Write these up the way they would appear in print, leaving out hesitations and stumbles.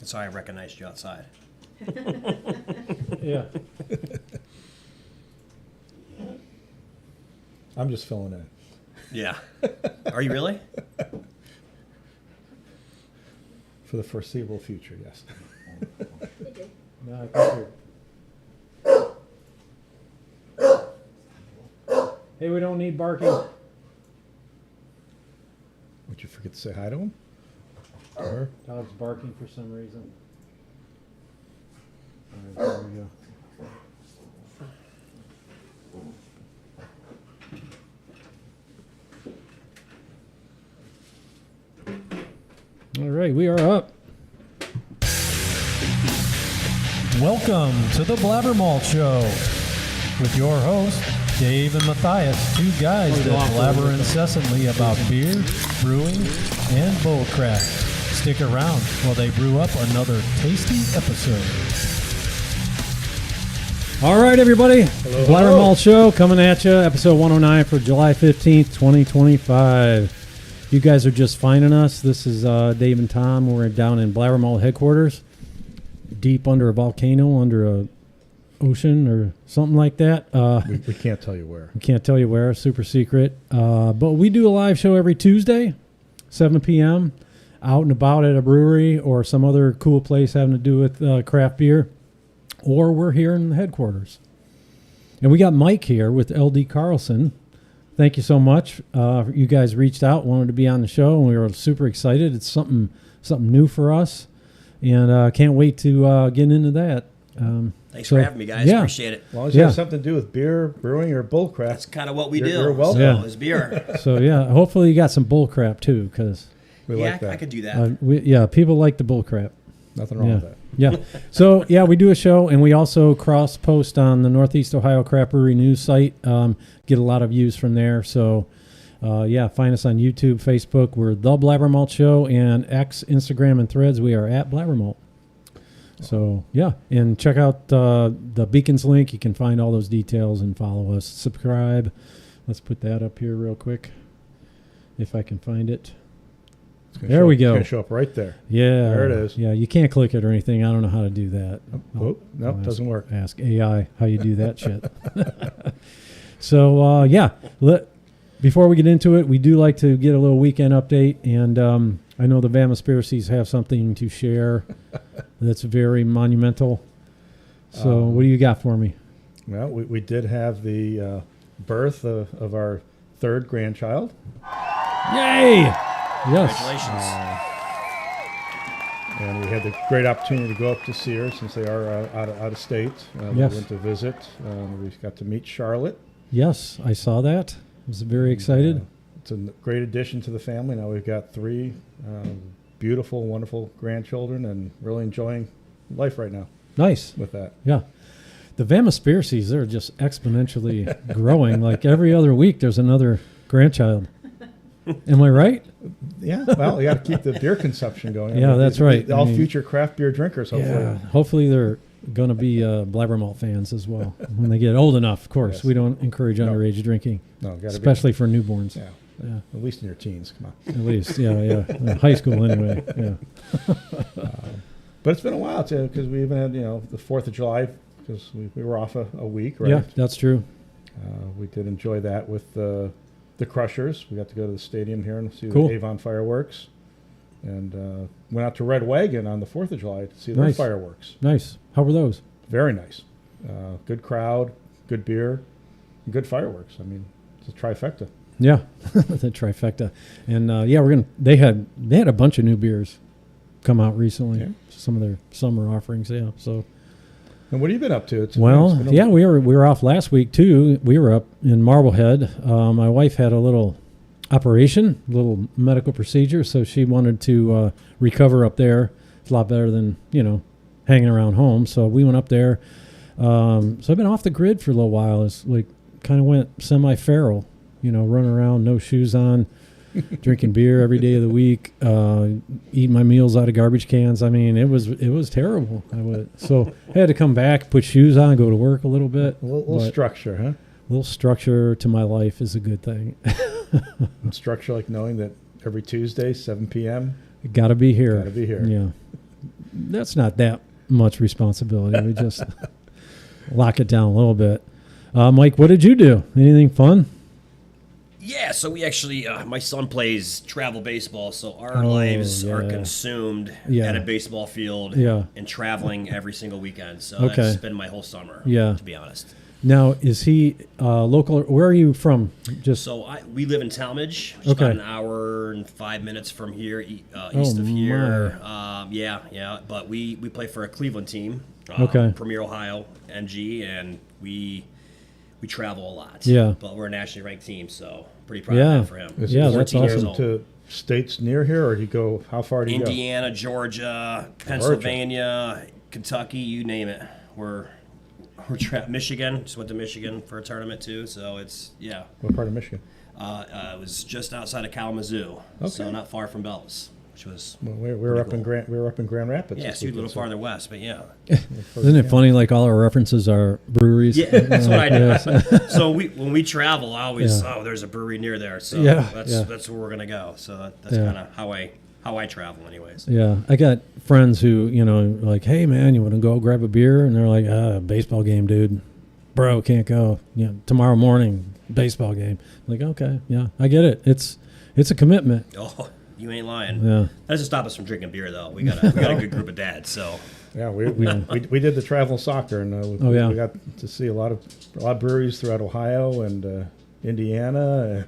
That's how I recognized you outside. Yeah. I'm just filling in. Yeah. Are you really? For the foreseeable future, yes. No, I think hey, we don't need barking. Would you forget to say hi to him? To her? Dog's barking for some reason. All right, there we go. All right, we are up. Welcome to the BlabberMalt Show with your hosts, Dave and Matthias, two guys that blabber incessantly about beer, brewing, and bullcrap. Stick around while they brew up another tasty episode. All right, everybody. Hello, BlabberMalt Show coming at you, episode 109 for July 15th, 2025. You guys are just finding us. This is Dave and Tom. We're down in BlabberMalt headquarters, deep under a volcano, under a ocean or something like that. We can't tell you where. We can't tell you where, super secret. But we do a live show every Tuesday, 7 p.m., out and about at a brewery or some other cool place having to do with craft beer, or we're here in the headquarters. And we got Mike here with LD Carlson. Thank you so much. You guys reached out, wanted to be on the show, and we were super excited. It's something new for us, and can't wait to get into that. Thanks for having me, guys. Yeah. Appreciate it. As long as you have something to do with beer, brewing, or bullcrap. That's kind of what we do. You're welcome. So, is beer. So, yeah, hopefully you got some bull crap, too, because We Yeah, like that. I could do that. people like the bull crap. Nothing wrong with that. Yeah. So, yeah, we do a show, and we also cross-post on the Northeast Ohio Craft Brewery news site. Get a lot of views from there. So, find us on YouTube, Facebook. We're The BlabberMalt Show, and X, Instagram, and Threads. We are at BlabberMalt. So, yeah, and check out the Beacons link. You can find all those details and follow us. Subscribe. Let's put that up here real quick, if I can find it. There we go. It's going to show up right there. Yeah. There it is. Yeah, you can't click it or anything. I don't know how to do that. Nope, doesn't work. Ask AI how you do that shit. So, before we get into it, we do like to get a little weekend update. And I know the Vamaspiracies have something to share that's very monumental. So what do you got for me? Well, we did have the birth of our third grandchild. Yay! Yes. Congratulations. And we had the great opportunity to go up to see her since they are out of state. Yes. We went to visit. We got to meet Charlotte. Yes, I saw that. I was very excited. It's a great addition to the family. Now we've got three beautiful, wonderful grandchildren and really enjoying life right now Nice. with that. Yeah. The Vamaspiracies, they're just exponentially growing. Like every other week, there's another grandchild. Am I right? Yeah, well, you got to keep the beer consumption going. Yeah, that's right. All I mean, future craft beer drinkers, hopefully. Yeah. Hopefully they're going to be BlabberMalt fans as well when they get old enough. Of course, Yes. we don't encourage underage drinking, No, got to especially for newborns. Yeah, Yeah, at least in your teens. Come on. at least. Yeah. High school anyway. Yeah. But it's been a while too, because we even had the 4th of July because we were off a week, right? Yeah, that's true. We did enjoy that with the Crushers. We got to go to the stadium here and see Cool. the Avon fireworks, and went out to Red Wagon on the 4th of July to see their Nice. fireworks. Nice. How were those? Very nice. Good crowd, good beer, and good fireworks. I mean, it's a trifecta. Yeah, the trifecta. And they had a bunch of new beers come out recently. Yeah. Some of their summer offerings. Yeah. So. And what have you been up to? We were off last week too. We were up in Marblehead. My wife had a little operation, little medical procedure, so she wanted to recover up there. It's a lot better than hanging around home. So we went up there. So I've been off the grid for a little while. It's like kind of went semi-feral, running around, no shoes on, drinking beer every day of the week, eating my meals out of garbage cans. I mean, it was terrible. So I had to come back, put shoes on, go to work a little bit. A little structure, huh? A little structure to my life is a good thing. And structure like knowing that every Tuesday, 7 p.m. Got to be here. Got to be here. Yeah. that's not that much responsibility. We just lock it down a little bit. Mike, what did you do? Anything fun? Yeah, so we actually, my son plays travel baseball, so our lives are consumed at a baseball field and traveling every single weekend. So that's been my whole summer, to be honest. Now, is he local? Where are you from? So we live in Talmadge, which is about an hour and 5 minutes from here, east of here. But we play for a Cleveland team, Premier Ohio, NG, and we travel a lot. Yeah. But we're a nationally ranked team, so pretty proud of that for him. That's awesome. To states near here, or do you go, how far do you go? Indiana, Georgia, Pennsylvania, Kentucky, you name it. We're Michigan. Just went to Michigan for a tournament too, so it's What part of Michigan? It was just outside of Kalamazoo, so not far from Bells, which was. Well, we were up in Grand Rapids. Yeah, so you're a little farther west, but yeah. Isn't it funny? Like all our references are breweries. Yeah, that's what I do. So when we travel, I always there's a brewery near there, so that's where we're gonna go. So that's kind of how I travel, anyways. Yeah, I got friends who, like, hey, man, you want to go grab a beer? And they're like, baseball game, dude. Bro, can't go. Tomorrow morning, baseball game. Like, okay, yeah, I get it. It's a commitment. Oh, you ain't lying. Yeah. That doesn't stop us from drinking beer, though. We got a good group of dads, so. Yeah, we did the travel soccer, and we got to see a lot of breweries throughout Ohio and Indiana.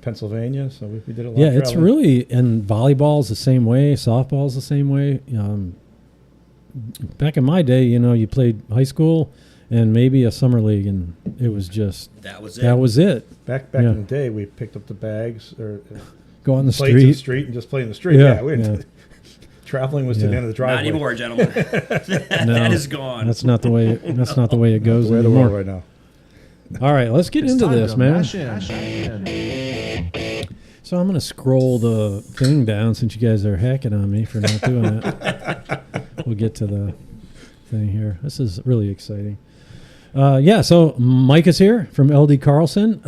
Pennselsvania, so we did a lot of traveling. It's really, and volleyball's the same way, softball's the same way. Back in my day, you played high school and maybe a summer league, and it was just that was it. Back in the day, we picked up the bags or go on the street. To the street and just play in the street. Traveling was to the end of the driveway. Not anymore, gentlemen. That is gone. That's not the way. That's not the way it goes anymore. The way the world right now. All right, let's get into this, man. So I'm going to scroll the thing down since you guys are hacking on me for not doing it. We'll get to the thing here. This is really exciting. So Mike is here from LD Carlson.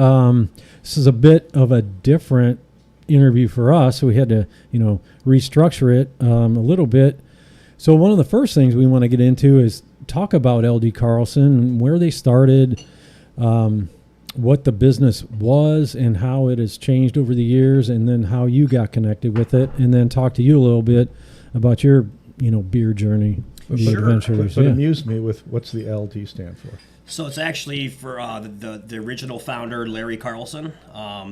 This is a bit of a different interview for us, so we had to, restructure it a little bit. So one of the first things we want to get into is talk about LD Carlson, where they started, what the business was and how it has changed over the years, and then how you got connected with it, and then talk to you a little bit about your, beer journey, adventures. But amuse me with what's the LD stand for? So it's actually for the original founder, Larry Carlson.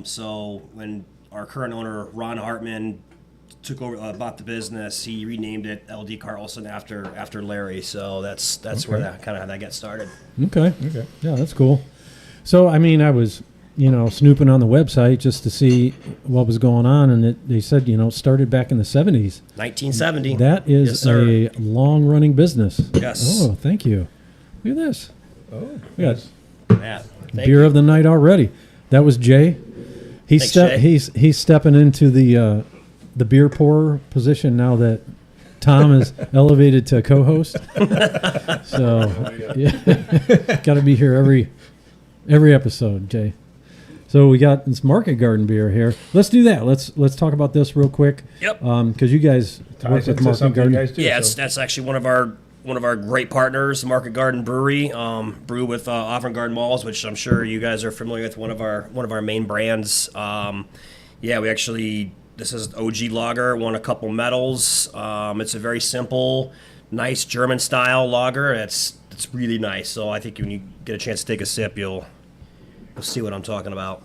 So when our current owner, Ron Hartman, took over, bought the business, he renamed it LD Carlson after Larry. So that's where that kind of how that got started. Okay. Yeah, that's cool. So, I was, snooping on the website just to see what was going on, and they said, it started back in the 70s. 1970. That is a long-running business. Yes. Oh, thank you. Look at this. Oh, we got beer of the night already. That was Jay. He's stepping into the beer pourer position now that Tom is elevated to co-host. So, got to be here every episode, Jay. So we got this Market Garden beer here. Let's do that. Let's talk about this real quick. Yep. Because you guys work with Market Garden. That's actually one of our great partners, Market Garden Brewery, brew with Offern Garden Malls, which I'm sure you guys are familiar with. One of our main brands. This is OG lager. Won a couple medals. It's a very simple, nice German style lager. It's really nice. So I think when you get a chance to take a sip, you'll see what I'm talking about.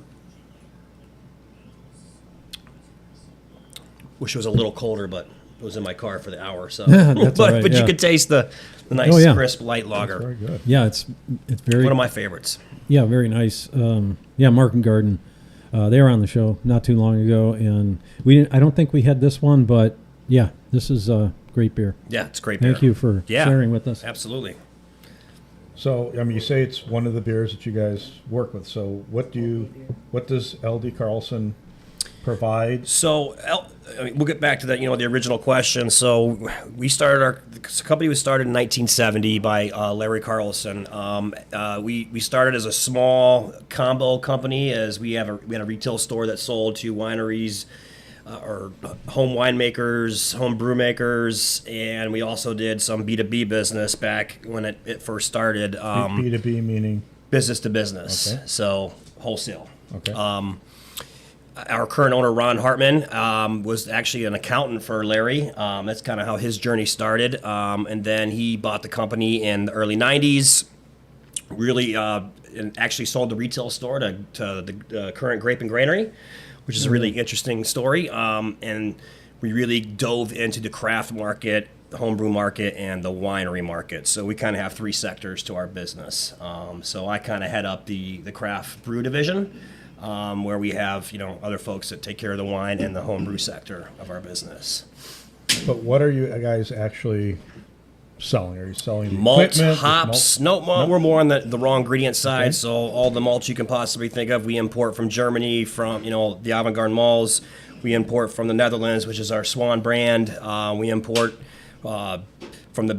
Wish it was a little colder, but it was in my car for the hour. So, but you could taste the nice crisp light lager. Very good. Yeah, it's very one of my favorites. Yeah, very nice. Market Garden. They were on the show not too long ago, and I don't think we had this one, but yeah, this is a great beer. Yeah, it's great beer. Thank you for sharing with us. Absolutely. So, you say it's one of the beers that you guys work with. So, what does LD Carlson provide? So, we'll get back to that, the original question. So, the company was started in 1970 by Larry Carlson. We started as a small combo company, as we had a retail store that sold to wineries, or home winemakers, home brew makers, and we also did some B2B business back when it first started. B2B meaning? Business to business, okay. So wholesale. Okay. Our current owner, Ron Hartman, was actually an accountant for Larry. That's kind of how his journey started. And then he bought the company in the early 90s, really, and actually sold the retail store to the current Grape and Granary, which is a really interesting story. And we really dove into the craft market, the homebrew market, and the winery market. So we kind of have three sectors to our business. So I kind of head up the craft brew division, where we have other folks that take care of the wine and the homebrew sector of our business. But what are you guys actually selling? Are you selling the malt, equipment, hops? No, we're more on the raw ingredient side. Okay. So all the malts you can possibly think of, we import from Germany, from the Avant-Garde malls. We import from the Netherlands, which is our Swan brand. We import from the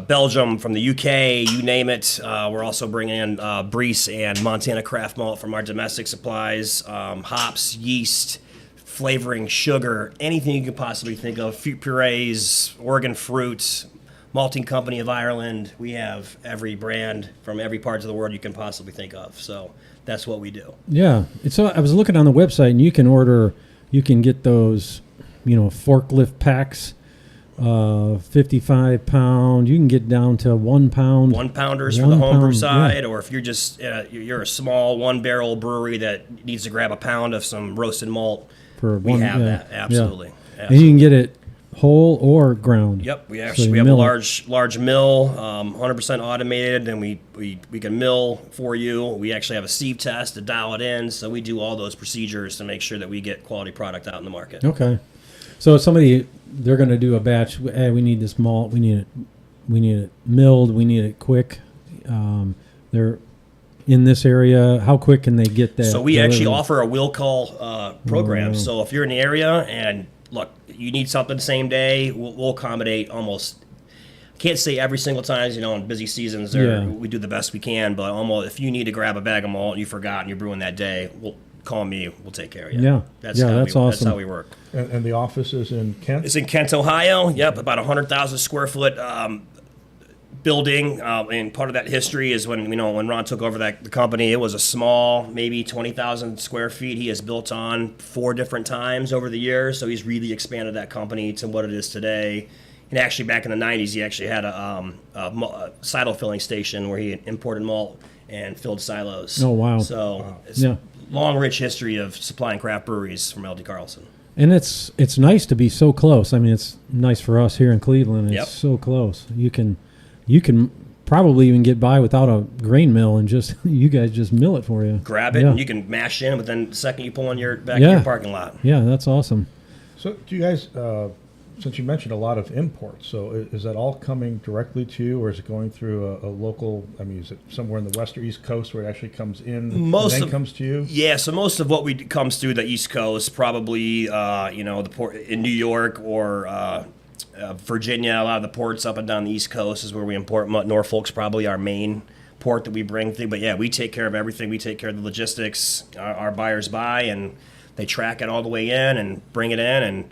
Belgium, from the UK, you name it. We're also bringing in Briess and Montana Craft Malt from our domestic supplies, hops, yeast, flavoring, sugar, anything you could possibly think of, fruit purees, Oregon fruit, Malting Company of Ireland. We have every brand from every part of the world you can possibly think of. So that's what we do. Yeah. So I was looking on the website, and you can get those, forklift packs. 55 pound. You can get down to 1 pound. 1 pounders for the homebrew side, or if you're just you're a small 1 barrel brewery that needs to grab a pound of some roasted malt, we have that absolutely. And you can get it whole or ground. Yep, we have a large mill, 100% automated, and we can mill for you. We actually have a sieve test to dial it in, so we do all those procedures to make sure that we get quality product out in the market. Okay, so they're going to do a batch. Hey, we need this malt. We need it milled. We need it quick. They're in this area. How quick can they get that? So we actually offer a will call program. So if you're in the area and look, you need something same day, we'll accommodate almost. Can't say every single time, in busy seasons, we do the best we can. But almost, if you need to grab a bag of malt and you forgot and you're brewing that day, call me. We'll take care of you. Yeah, that's awesome. That's how we work. And the office is in Kent? It's in Kent, Ohio. Yep, about 100,000 square foot building. And part of that history is when Ron took over the company, it was a small, maybe 20,000 square feet. He has built on 4 different times over the years, so he's really expanded that company to what it is today. And actually, back in the 90s, he actually had a silo filling station where he imported malt and filled silos. Oh, wow. So it's a long, rich history of supplying craft breweries from LD Carlson. And it's nice to be so close. I mean, it's nice for us here in Cleveland. It's so close. You can probably even get by without a grain mill and you guys just mill it for you. Grab it and you can mash in within the second you pull in your back in your parking lot. Yeah, that's awesome. So do you guys, since you mentioned a lot of imports, so is that all coming directly to you, or is it going through a local, is it somewhere in the west or east coast where it actually comes in and then comes to you? Yeah, so most of what comes through the east coast, probably, the port in New York or Virginia. A lot of the ports up and down the east coast is where we import. Norfolk's probably our main port that we bring through. But yeah, we take care of everything. We take care of the logistics. Our buyers buy and they track it all the way in and bring it in and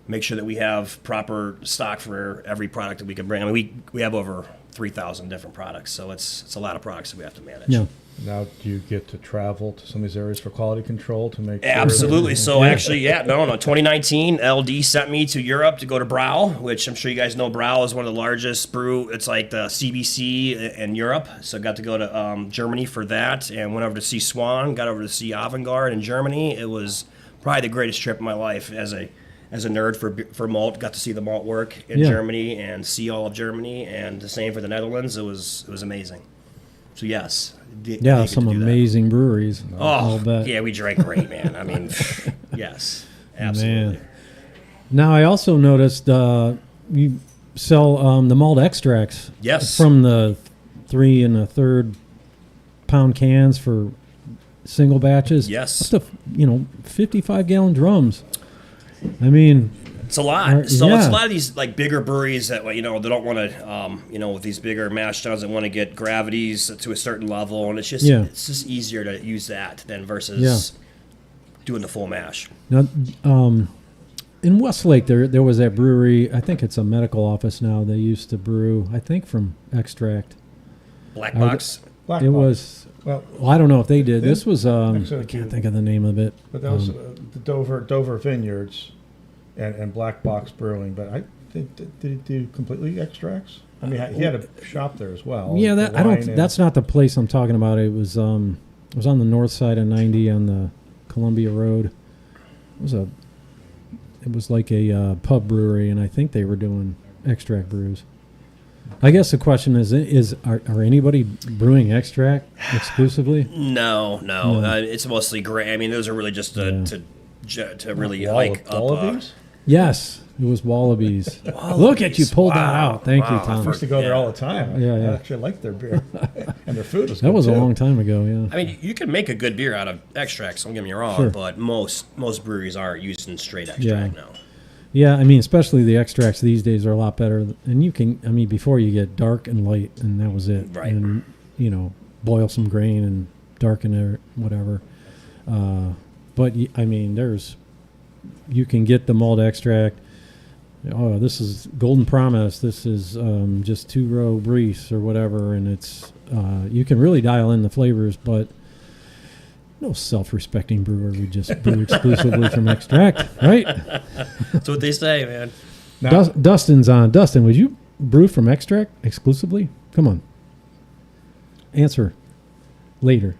make sure that we have proper stock for every product that we can bring. We have over 3,000 different products, so it's a lot of products that we have to manage. Yeah. Now, do you get to travel to some of these areas for quality control to make sure? Absolutely. So actually, 2019, LD sent me to Europe to go to Brau, which I'm sure you guys know. Brau is one of the largest brew. It's like the CBC in Europe. So I got to go to Germany for that, and went over to see Swan. Got over to see Avant-Garde in Germany. It was probably the greatest trip of my life as a nerd for malt. Got to see the malt work in Germany and see all of Germany, and the same for the Netherlands. It was amazing. So yes. Some amazing breweries. Yeah, we drank great, man. Yes, absolutely. Man. Now, I also noticed you sell the malt extracts. Yes. From the 3 1/3 pound cans for single batches. Up to 55-gallon drums. It's a lot. So it's a lot of these like bigger breweries that they don't want to with these bigger mash tuns that want to get gravities to a certain level, and it's just easier to use that than versus doing the full mash. Now, in Westlake, there was that brewery. I think it's a medical office now. They used to brew, I think, from extract. Black Box. Black It Box. was. Well, I don't know if they did. They- This was. I Actually, can't think of the name of it. but that was the Dover Vineyards and Black Box Brewing. But did he do completely extracts? I mean, he had a shop there as well. Yeah, The that I don't. wine and- That's not the place I'm talking about. It was on the north side of 90 on the Columbia Road. It was like a pub brewery, and I think they were doing extract brews. I guess the question is are anybody brewing extract exclusively? No. It's mostly gray. I mean, those are really just to really hike up. Wallabies? Yes, it was Wallabies. Look at you, pulled that Wow. out. Thank you, Wow. Tom. I used to go there Yeah. all the time. Yeah, yeah. I actually liked their beer. And their food was That good, was a too. long time ago. Yeah. I mean, you can make a good beer out of extracts. Don't get me wrong, Sure. but most breweries are using straight extract now. Yeah, I mean, especially the extracts these days are a lot better. And you can, I mean, before you get dark and light, and that was it. Right. And, boil some grain and darken it, whatever. But, I mean, you can get the malt extract. Oh, this is Golden Promise. This is just 2-row Breeze or whatever. And it's, you can really dial in the flavors, but no self-respecting brewer would just brew exclusively from extract, right? That's what they say, man. Now, Dustin's on. Dustin, would you brew from extract exclusively? Come on. Answer later.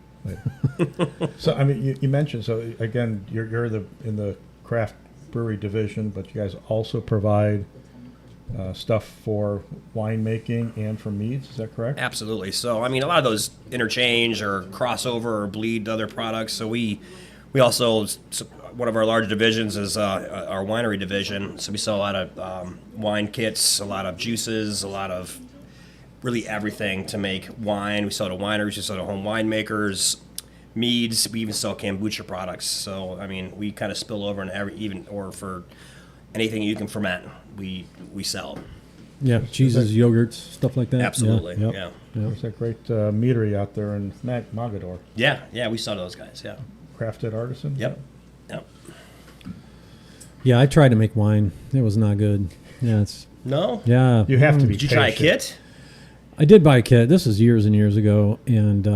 so, I mean, you mentioned, so again, you're in the craft brewery division, but you guys also provide stuff for winemaking and for meads. Is that correct? Absolutely. So, I mean, a lot of those interchange or crossover or bleed to other products. So we also, one of our large divisions is our winery division. So we sell a lot of wine kits, a lot of juices, a lot of really everything to make wine. We sell to wineries, we sell to home winemakers, meads. We even sell kombucha products. So, I mean, we kind of spill over in for anything you can ferment, we sell. Yeah, cheeses, yogurts, stuff like that. Absolutely, Yep. yeah. There's that great meadery out there in Mogador. Yeah, we sell to those guys, yeah. Crafted Artisan? Yep. Yeah, I tried to make wine. It was not good. Yeah, No? yeah. You have to be Did you try a patient. kit? I did buy a kit. This was years and years ago, and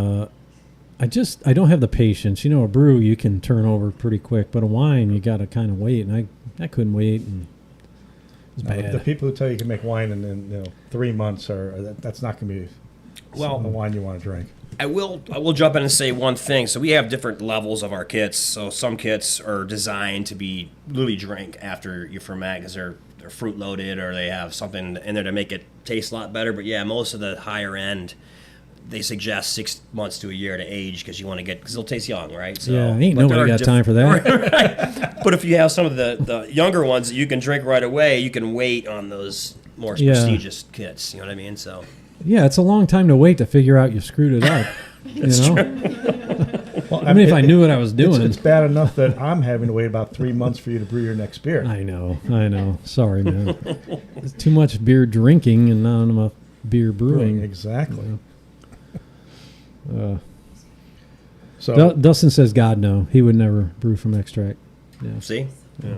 I don't have the patience. A brew you can turn over pretty quick, but a wine you got to kind of wait, and I couldn't wait, and it was bad. The people who tell you can make wine in 3 months that's not going to be the wine you want to drink. I will jump in and say one thing. So we have different levels of our kits. So some kits are designed to be literally drink after you ferment because they're fruit loaded or they have something in there to make it taste a lot better. But yeah, most of the higher end, they suggest 6 months to a year to age because they'll taste young, right? So, Yeah, ain't but there nobody are got time for that. Right. But if you have some of the younger ones that you can drink right away, you can wait on those more Yeah. prestigious kits. You know what I mean? So. Yeah, it's a long time to wait to figure out you screwed it up. Well, I mean, if I knew what I was doing. It's bad enough that I'm having to wait about 3 months for you to brew your next beer. I know. Sorry, man. It's too much beer drinking and not enough beer brewing. Exactly. So Dustin says, God, no. He would never brew from extract. Yeah. See? Yeah.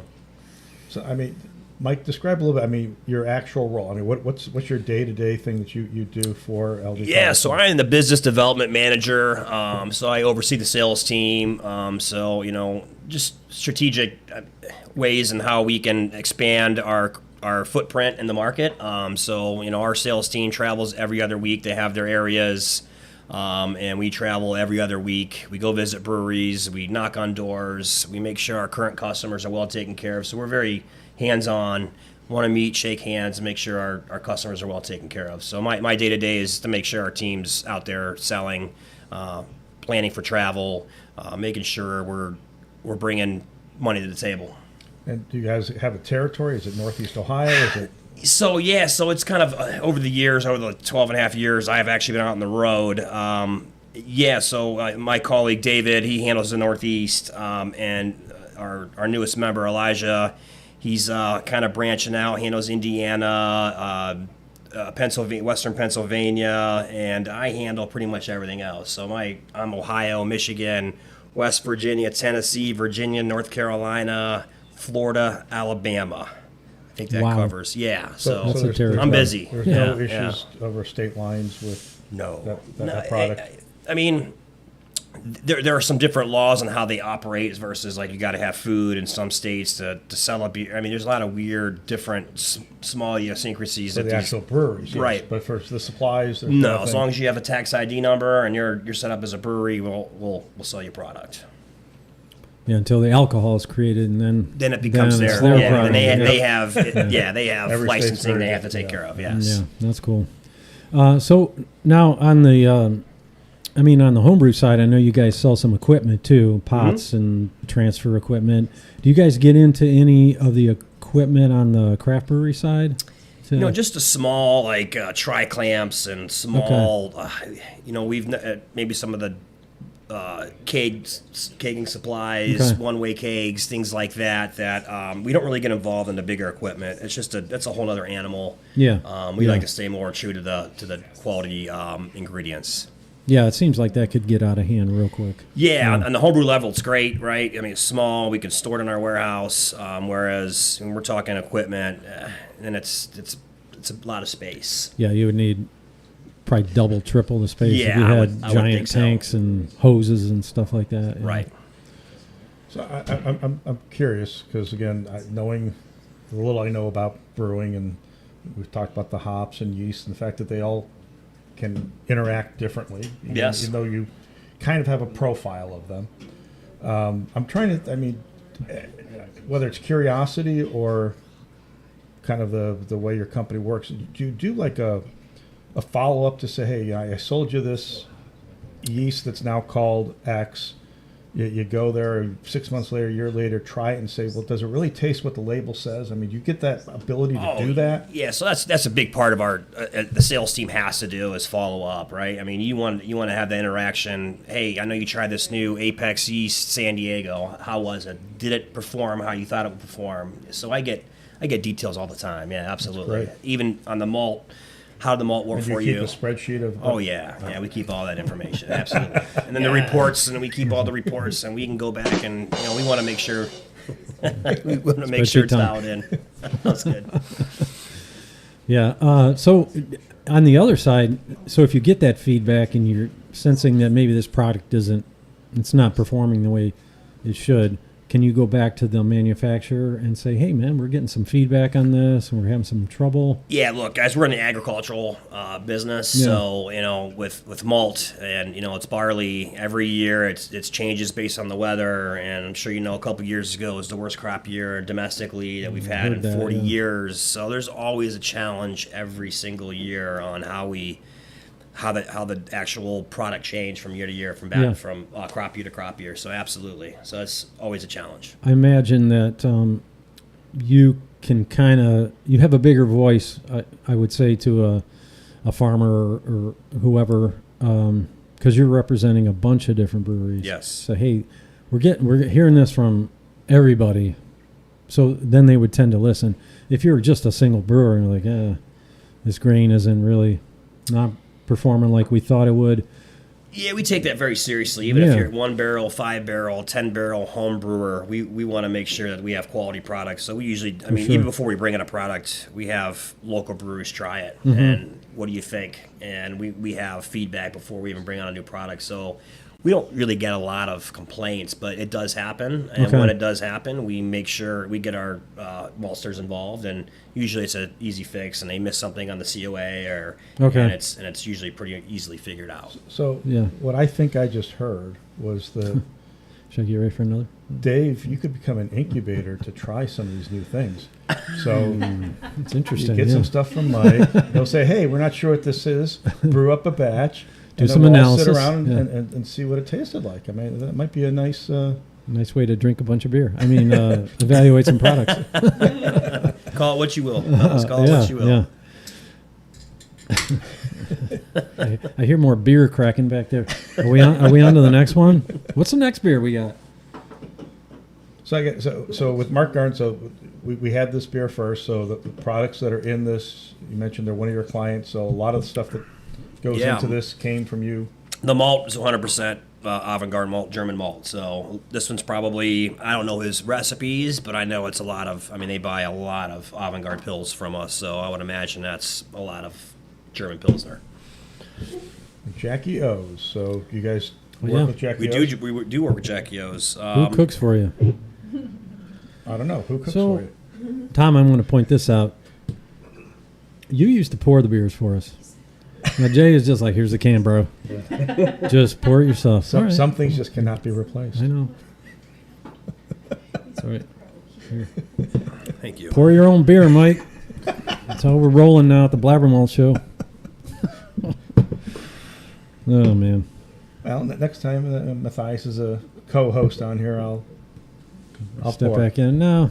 So I mean, Mike, describe a little bit. I mean, your actual role. I mean, what's your day-to-day thing that you do for LD? Yeah, so Carlson? I'm the business development manager. So I oversee the sales team. So just strategic ways and how we can expand our footprint in the market. So our sales team travels every other week. They have their areas. And we travel every other week. We go visit breweries. We knock on doors. We make sure our current customers are well taken care of. So we're very hands-on, want to meet, shake hands, and make sure our customers are well taken care of. So my day-to-day is to make sure our team's out there selling, planning for travel, making sure we're bringing money to the table. And do you guys have a territory? Is it Northeast Ohio? Is it? So it's kind of over the 12 and a half years, I've actually been out on the road. So my colleague David, he handles the Northeast, and our newest member Elijah, he's kind of branching out, handles Indiana, Pennsylvania, Western Pennsylvania, and I handle pretty much everything else. So I'm Ohio, Michigan, West Virginia, Tennessee, Virginia, North Carolina, Florida, Alabama. I think that Wow. covers. Yeah. So That's a there's territory. I'm busy. There's Yeah. no issues over state lines with no, that product. I mean, there are some different laws on how they operate versus like you got to have food in some states to sell a beer. I mean, there's a lot of weird, different, small idiosyncrasies. For that the actual breweries, yes. Right. But for the supplies, there's No, nothing. as long as you have a tax ID number and you're set up as a brewery, we'll sell your product. Yeah, until the alcohol is created, and Then it becomes it's their their and product. they have they have Every state's licensing they very have to take different, care of. Yes. Yeah, that's cool. So now on the, on the homebrew side, I know you guys sell some equipment too, pots and transfer equipment. Do you guys get into any of the equipment on the craft brewery side? Just a small like tri-clamps and small. We've maybe some of the kegging supplies, Okay. one-way kegs, things like that. That we don't really get involved in the bigger equipment. It's just that's a whole other animal. Yeah. We Yeah. like to stay more true to the quality ingredients. Yeah, it seems like that could get out of hand real quick. Yeah, on the homebrew level, it's great, right? I mean, it's small. We can store it in our warehouse. Whereas when we're talking equipment, then it's a lot of space. Yeah, you would need probably double, triple the space if Yeah, you I had would think giant so. tanks and hoses and stuff like that. Yeah. Right. So I'm curious because again, knowing the little I know about brewing, and we've talked about the hops and yeast and the fact that they all can interact differently. Yes. Even though you kind of have a profile of them. I'm trying to. I mean, whether it's curiosity or kind of the way your company works, do you do like a follow up to say, hey, I sold you this yeast that's now called X. You go there 6 months later, a year later, try it and say, well, does it really taste what the label says? I mean, you get that ability to do that? Yeah, so that's a big part of our the sales team has to do is follow up, right? I mean, you want to have that interaction. Hey, I know you tried this new Apex yeast San Diego. How was it? Did it perform how you thought it would perform? So I get details all the time. Yeah, absolutely. That's great. Even on the malt. How did the malt work And for you you? keep a spreadsheet of. Oh yeah, we keep all that information, absolutely. And then the reports, and we keep all the reports, and we can go back and we want to make sure it's dialed in. That's good. Yeah. So on the other side, so if you get that feedback and you're sensing that maybe this product it's not performing the way it should, can you go back to the manufacturer and say, hey, man, we're getting some feedback on this and we're having some trouble? Yeah, look, guys, we're in the agricultural business, Yeah. so with malt and it's barley. Every year, it's changes based on the weather, and I'm sure a couple of years ago was the worst crop year domestically that we've had in Heard that, 40 yeah. years. So there's always a challenge every single year on how the actual product changed from year to year, from Yeah. crop year to crop year. So absolutely, so it's always a challenge. I imagine that you can you have a bigger voice, I would say, to a farmer or whoever, because you're representing a bunch of different breweries. Yes. So hey, we're hearing this from everybody, so then they would tend to listen. If you're just a single brewer and you're like, this grain isn't really not performing like we thought it would. Yeah, we take that very seriously. Even Yeah. if you're 1 barrel, 5 barrel, 10 barrel home brewer, we want to make sure that we have quality products. So we usually, sure. even before we bring in a product, we have local brewers try it. Mm-hmm. And what do you think? And we have feedback before we even bring on a new product. So we don't really get a lot of complaints, but it does happen. And Okay. when it does happen, we make sure we get our maltsters involved. And usually it's an easy fix, and they miss something on the COA, Okay. and it's usually pretty easily figured out. So Yeah. what I think I just heard was that, Should I get ready for another? Dave, you could become an incubator to try some of these new things. So It's you interesting. get yeah. some stuff from Mike. He'll say, hey, we're not sure what this is. Brew up a batch. Do and then some we'll all analysis, sit around yeah. and see what it tasted like. I mean, that might be a nice... Nice way to drink a bunch of beer. Evaluate some products. Call it what you will. Fellas. Call it what you will. Yeah. I hear more beer cracking back there. Are we on to the next one? What's the next beer we got? So with Mark Garn, so we had this beer first. So the products that are in this, you mentioned they're one of your clients. So a lot of the stuff that goes Yeah. into this came from you. The malt is 100% avant-garde malt, German malt. So this one's probably, I don't know his recipes, but I know it's a lot of, I mean, they buy a lot of avant-garde pills from us, so I would imagine that's a lot of German Pilsner. Jackie O's. So you guys work Yeah. with Jackie We O's? do work with Jackie O's. Who cooks for you? I don't know. Who cooks So- for you? Tom, I'm going to point this out. You used to pour the beers for us. Now Jay is just like, here's the can, bro. Just pour it yourself. Some, All right. some things just cannot be replaced. I know. That's all right. Here. Thank you. Pour your own beer, Mike. That's how we're rolling now at the BlabberMalt Show. Oh, man. Well, next time Matthias is a co-host on here, I'll Step pour. back in. No.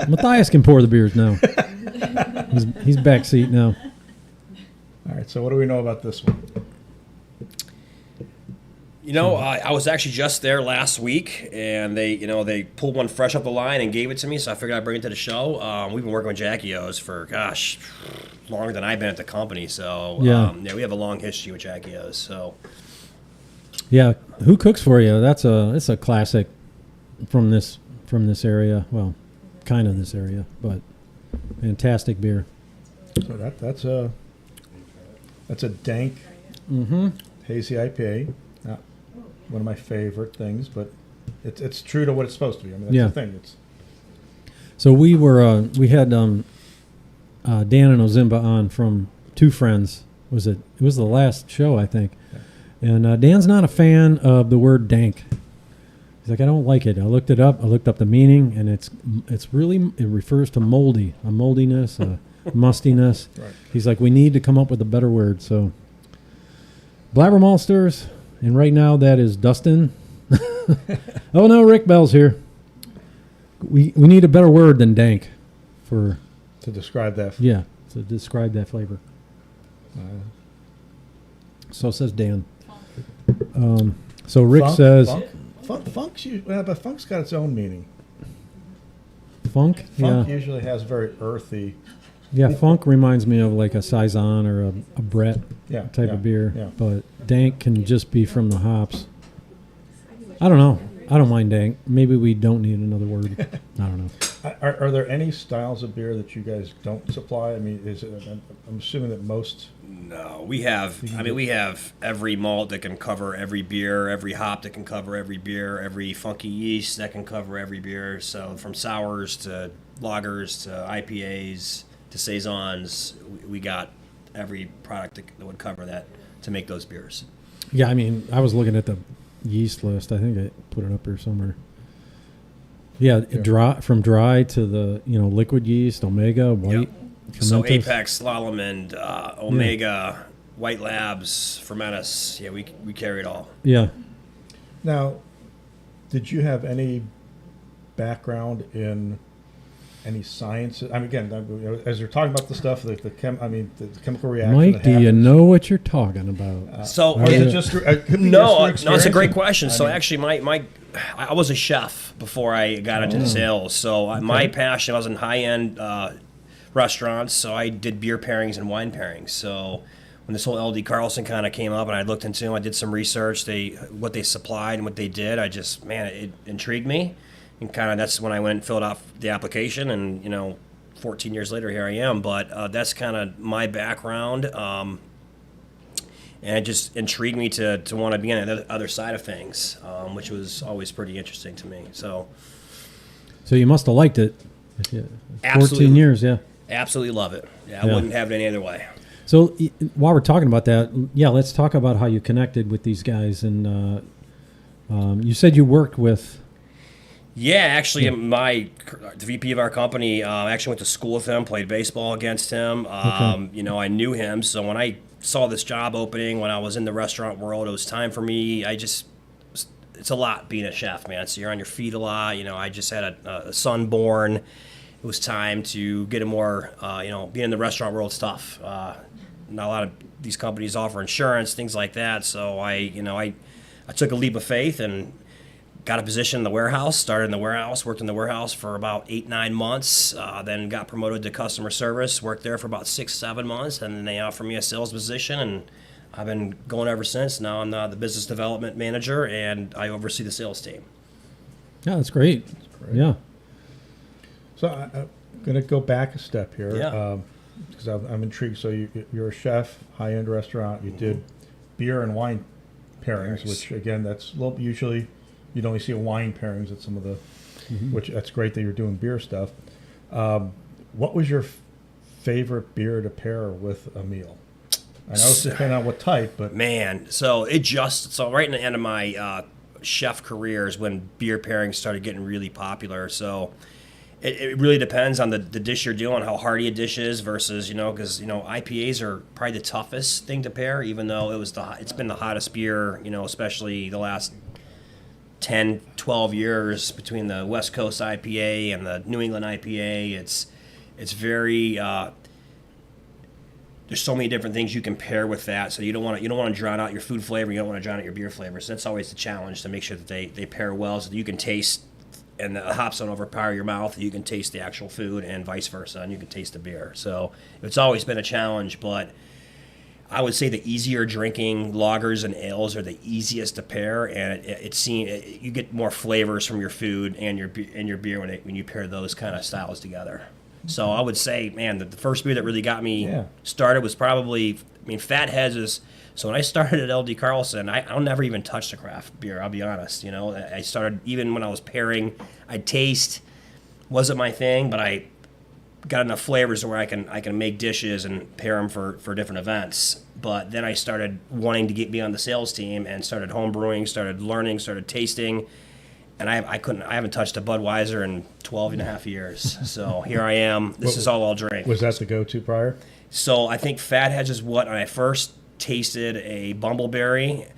Matthias can pour the beers now. He's back seat now. All right. So what do we know about this one? You know, I was actually just there last week, and they pulled one fresh off the line and gave it to me, so I figured I'd bring it to the show. We've been working with Jackie O's for, longer than I've been at the company, so Yeah. we have a long history with Jackie O's. So Yeah, who cooks for you? It's a classic from this area. Well, kind of this area, but fantastic beer. So that's a dank Mm-hmm. hazy IPA. Not one of my favorite things, but it's true to what it's supposed to be. I mean, that's Yeah. the thing. It's So we had Dan and Ozimba on from Two Friends. It was the last show, I think. And Dan's not a fan of the word dank. He's like, I don't like it. I looked it up. I looked up the meaning, and it refers to moldy, a moldiness, a mustiness. Right. He's like, we need to come up with a better word. So BlabberMaltsters, and right now that is Dustin. Oh no, Rick Bell's here. We need a better word than dank for to describe that. to describe that flavor. So says Dan. So Rick says But funk's got its own meaning. funk. Funk Yeah, usually has very earthy. yeah. Funk reminds me of like a saison or a Brett Yeah, type yeah, of beer. yeah. But dank can just be from the hops. I don't know. I don't mind dank. Maybe we don't need another word. I don't know. Are there any styles of beer that you guys don't supply? I mean, I'm assuming that most. no, we have every malt that can cover every beer, every hop that can cover every beer, every funky yeast that can cover every beer. So from sours to lagers to IPAs to saisons, we got every product that would cover that to make those beers. Yeah, I mean, I was looking at the yeast list. I think I put it up here somewhere. Yeah, from dry to the liquid yeast, Omega, white. Yep. So fermenters. Apex, Slalom, Omega, White Labs, Fermentus. Yeah, we carry it all. Yeah. Now, did you have any background in any science? I mean, again, as you're talking about the stuff, the chemical reaction. Mike, that do you happens, know what you're talking about? So Or is it just no, it's a great experience? question. So I mean- actually, I was a chef before I got into the sales. So my passion was in high-end restaurants. So I did beer pairings and wine pairings. So when this whole LD Carlson kind of came up, and I looked into them, I did some research. What they supplied and what they did, it intrigued me, and kind of that's when I went and filled out the application, and 14 years later, here I am. But that's kind of my background. And it just intrigued me to want to be on the other side of things, which was always pretty interesting to me. So you must have liked it. Yeah. 14 Absolutely. years, yeah. absolutely love it. Yeah, I Yeah. wouldn't have it any other way. So while we're talking about that, yeah, let's talk about how you connected with these guys. And you said you worked with. Yeah, actually, the VP of our company, actually went to school with him, played baseball against him. I knew him, so when I saw this job opening, when I was in the restaurant world, it was time for me. It's a lot being a chef, man. So you're on your feet a lot. I just had a son born. It was time to get a more, being in the restaurant world is tough. Not a lot of these companies offer insurance, things like that. So I took a leap of faith and got a position in the warehouse, started in the warehouse, worked in the warehouse for about 8-9 months, then got promoted to customer service, worked there for about 6-7 months, and then they offered me a sales position, and I've been going ever since. Now I'm the business development manager, and I oversee the sales team. Yeah, that's great. Yeah. So I'm going to go back a step here. Yeah. Because I'm intrigued. So you're a chef, high-end restaurant. You did beer and wine pairings, which again, that's usually you'd only see a wine pairings at some of the, which that's great that you're doing beer stuff. What was your favorite beer to pair with a meal? I know it's depending on what type, but man, so right in the end of my chef career is when beer pairings started getting really popular. So it really depends on the dish you're doing, how hearty a dish is versus, because, IPAs are probably the toughest thing to pair, even though it's been the hottest beer, especially the last 10, 12 years between the West Coast IPA and the New England IPA. It's very, there's so many different things you can pair with that. So you don't want to drown out your food flavor. You don't want to drown out your beer flavor. So that's always the challenge, to make sure that they pair well so that you can taste, and the hops don't overpower your mouth. You can taste the actual food, and vice versa, and you can taste the beer. So it's always been a challenge, but I would say the easier drinking lagers and ales are the easiest to pair, and you get more flavors from your food and your beer when you pair those kind of styles together. So I would say, man, the first beer that really got me started was probably, Fatheads is. So when I started at LD Carlson, I'll never even touch the craft beer. I'll be honest. I started, even when I was pairing, I'd taste, wasn't my thing, but I got enough flavors to where I can make dishes and pair them for different events. But then I started wanting to be on the sales team and started home brewing, started learning, started tasting. And I haven't touched a Budweiser in 12 and a half years. So here I am. This is all I'll drink. Was that the go-to prior? So I think Fatheads is what I first tasted a Bumbleberry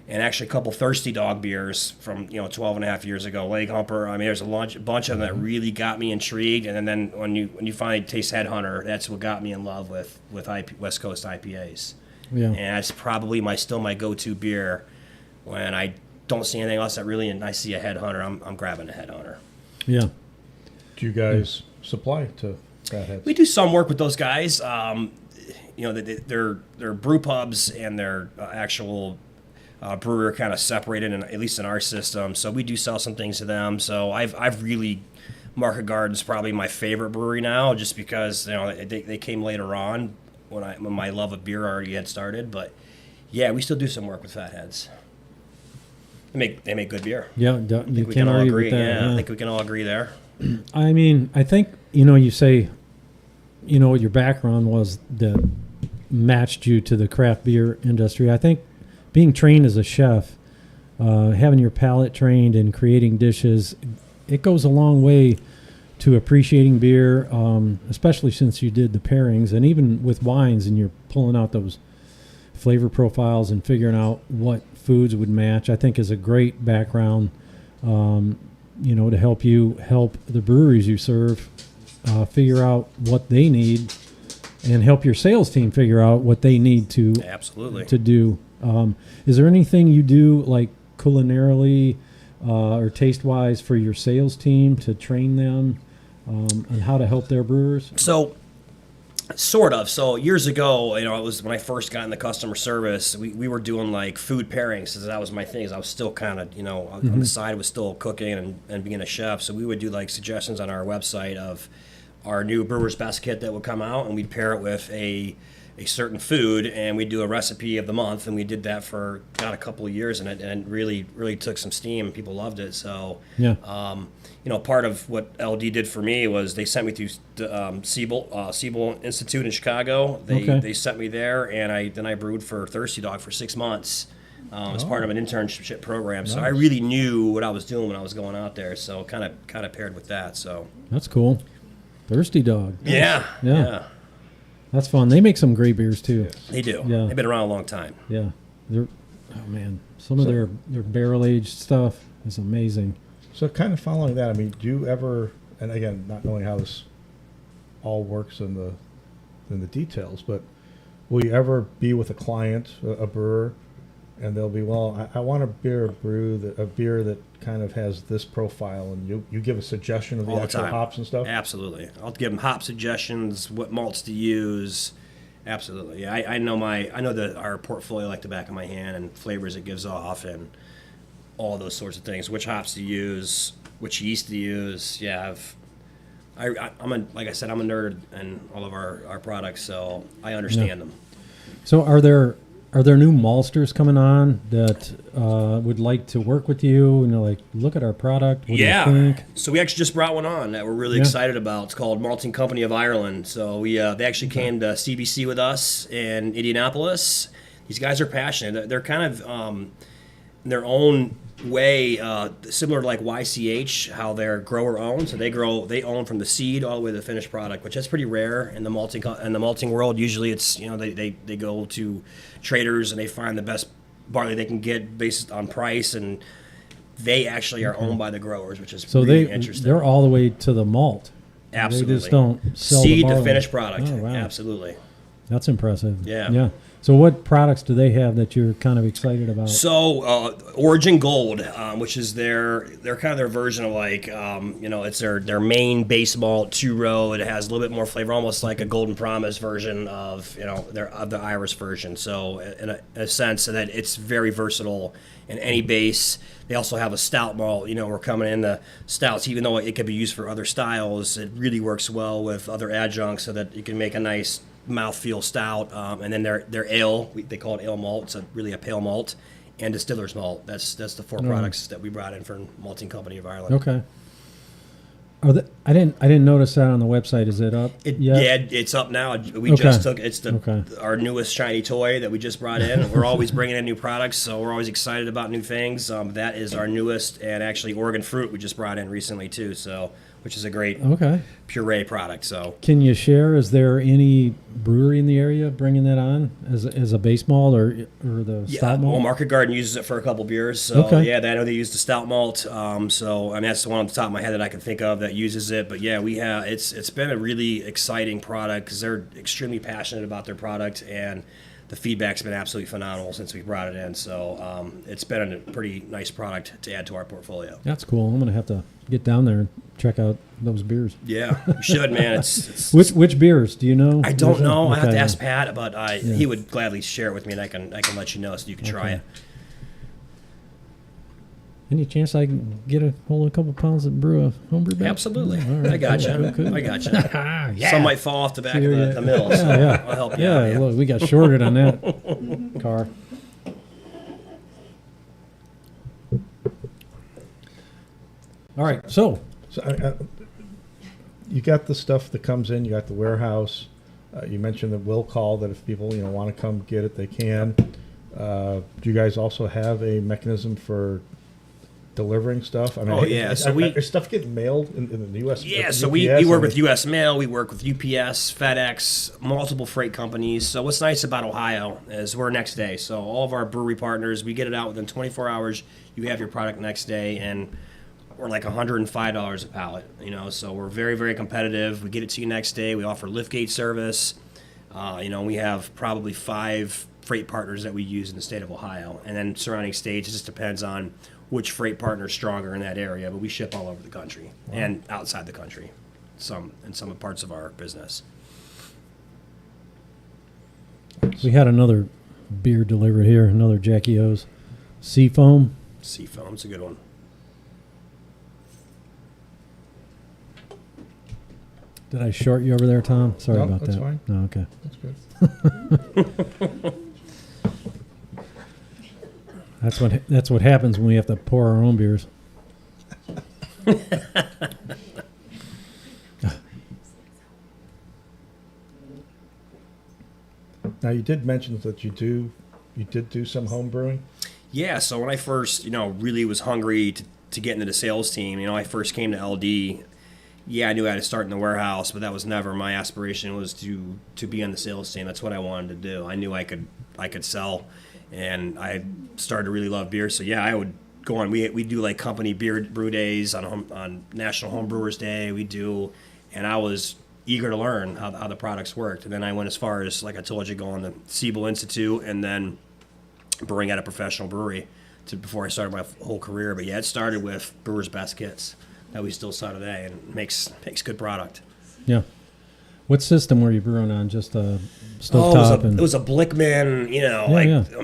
and actually a couple Thirsty Dog beers from 12 and a half years ago. Leg Humper. There's a bunch of them that really got me intrigued. And then when you finally taste Headhunter, that's what got me in love with West Coast IPAs. Yeah. And that's probably still my go-to beer when I don't see anything else and I see a Headhunter. I'm grabbing a Headhunter. Yeah. Do you guys supply to Fatheads? We do some work with those guys. They're brew pubs and their actual brewery are kind of separated, at least in our system. So we do sell some things to them. So I've really, Market Garden's probably my favorite brewery now, just because they came later on when my love of beer already had started. But yeah, we still do some work with Fatheads. They make good beer. Yeah, you can't argue with that. Yeah, I think we can all agree there. I think you say, what your background was that matched you to the craft beer industry. I think being trained as a chef, having your palate trained and creating dishes, it goes a long way to appreciating beer, especially since you did the pairings, and even with wines, and you're pulling out those flavor profiles and figuring out what foods would match. I think is a great background, to help the breweries you serve figure out what they need, and help your sales team figure out what they need to do. Is there anything you do like culinarily or taste wise for your sales team to train them on how to help their brewers? So sort of. So years ago, it was when I first got into customer service, we were doing like food pairings, because that was my thing. I was still kind of, on the side, was still cooking and being a chef. So we would do like suggestions on our website of our new Brewer's Best Kit that would come out, and we'd pair it with a certain food, and we'd do a recipe of the month, and we did that for a couple of years, and it really, really took some steam, and people loved it. So, yeah. Part of what LD did for me was they sent me to Siebel Institute in Chicago. They sent me there, and I brewed for Thirsty Dog for 6 months as part of an internship program. Nice. So I really knew what I was doing when I was going out there. So kind of paired with that. So that's cool. Thirsty Dog. Yeah. That's fun. They make some great beers too. Yes. They do. Yeah. They've been around a long time. Yeah. Some of their barrel aged stuff is amazing. So kind of following that, do you ever, and again, not knowing how this all works in the details, but will you ever be with a client, a brewer, and they'll be, I want a beer that kind of has this profile, and you give a suggestion of the actual hops and stuff? Absolutely. I'll give them hop suggestions, what malts to use, Absolutely. Yeah, I know our portfolio like the back of my hand, and flavors it gives off, and all those sorts of things. Which hops to use, which yeast to use. Yeah, like I said, I'm a nerd in all of our products, so I understand them. So are there new maltsters coming on that would like to work with you? Like, look at our product. What do you think? So we actually just brought one on that we're really excited about. It's called Malting Company of Ireland. So they actually came to CBC with us in Indianapolis. These guys are passionate. They're kind of in their own way, similar to like YCH, how they're grower owned. So they own from the seed all the way to the finished product, which is pretty rare in the malting world. Usually it's they go to traders and they find the best barley they can get based on price, and they actually are owned by the growers, which is really interesting. They're all the way to the malt. Absolutely. They just don't sell seed the to finished product. Oh, wow. Absolutely. That's impressive. Yeah. So what products do they have that you're kind of excited about? So Origin Gold, which is their kind of their version of like it's their main base malt 2-row. It has a little bit more flavor, almost like a Golden Promise version of the Iris version. So in a sense that it's very versatile in any base. They also have a stout malt. We're coming in the stouts, even though it could be used for other styles. It really works well with other adjuncts, so that you can make a nice mouthfeel stout, and then their ale, they call it ale malt. It's really a pale malt, and distiller's malt. That's the four products that we brought in from Malting Company of Ireland. Okay. I didn't notice that on the website. Is it up? Yeah, it's up now. We just took our newest shiny toy that we just brought in. We're always bringing in new products, so we're always excited about new things. That is our newest, and actually Oregon Fruit we just brought in recently too. So, which is a great puree product. So, can you share? Is there any brewery in the area bringing that on as a base malt or the stout malt? Well, Market Garden uses it for a couple beers. So I know they use the stout malt. So that's the one on the top of my head that I can think of that uses it. But yeah, it's been a really exciting product because they're extremely passionate about their product, and the feedback's been absolutely phenomenal since we brought it in. So it's been a pretty nice product to add to our portfolio. That's cool. I'm gonna have to get down there and check out those beers. Yeah, you should, man. It's which beers do you know? I don't know. I have to ask Pat, but he would gladly share it with me, and I can let you know so you can try it. Any chance I can get a hold of a couple pounds and brew a homebrew batch? Absolutely. Right. I got you. I got you. Some might fall off the back of the mill, so I'll help you out. Yeah, look, we got shorted on that car. All right, so you got the stuff that comes in. You got the warehouse. You mentioned the will call that if people want to come get it, they can. Do you guys also have a mechanism for delivering stuff? I mean, So is stuff getting mailed in the U.S.? Yeah, so we work with U.S. Mail, we work with UPS, FedEx, multiple freight companies. So what's nice about Ohio is we're next day. So all of our brewery partners, we get it out within 24 hours. You have your product next day, and we're like $105 a pallet. So we're very, very competitive. We get it to you next day. We offer liftgate service. We have probably 5 freight partners that we use in the state of Ohio, and then surrounding states. It just depends on which freight partner is stronger in that area, but we ship all over the country and outside the country, some parts of our business. We had another beer delivered here, another Jackie O's Seafoam. Seafoam's a good one. Did I short you over there, Tom? Sorry about that. That's fine. No, okay. That's good. That's what happens when we have to pour our own beers. Now you did mention that you did do some home brewing. Yeah, so when I first really was hungry to get into the sales team, I first came to LD. Yeah, I knew I had to start in the warehouse, but that was never my aspiration. Was to be on the sales team. That's what I wanted to do. I knew I could sell, and I started to really love beer. So yeah, I would go on. We do like company beer brew days on National Home Brewers Day. And I was eager to learn how the products worked. And then I went as far as, like I told you, go on the Siebel Institute and then brewing at a professional brewery before I started my whole career. But yeah, it started with Brewer's Best Kits that we still sell today, and makes good product. Yeah. What system were you brewing on? Just a Oh, stovetop? it was a Blickman, yeah.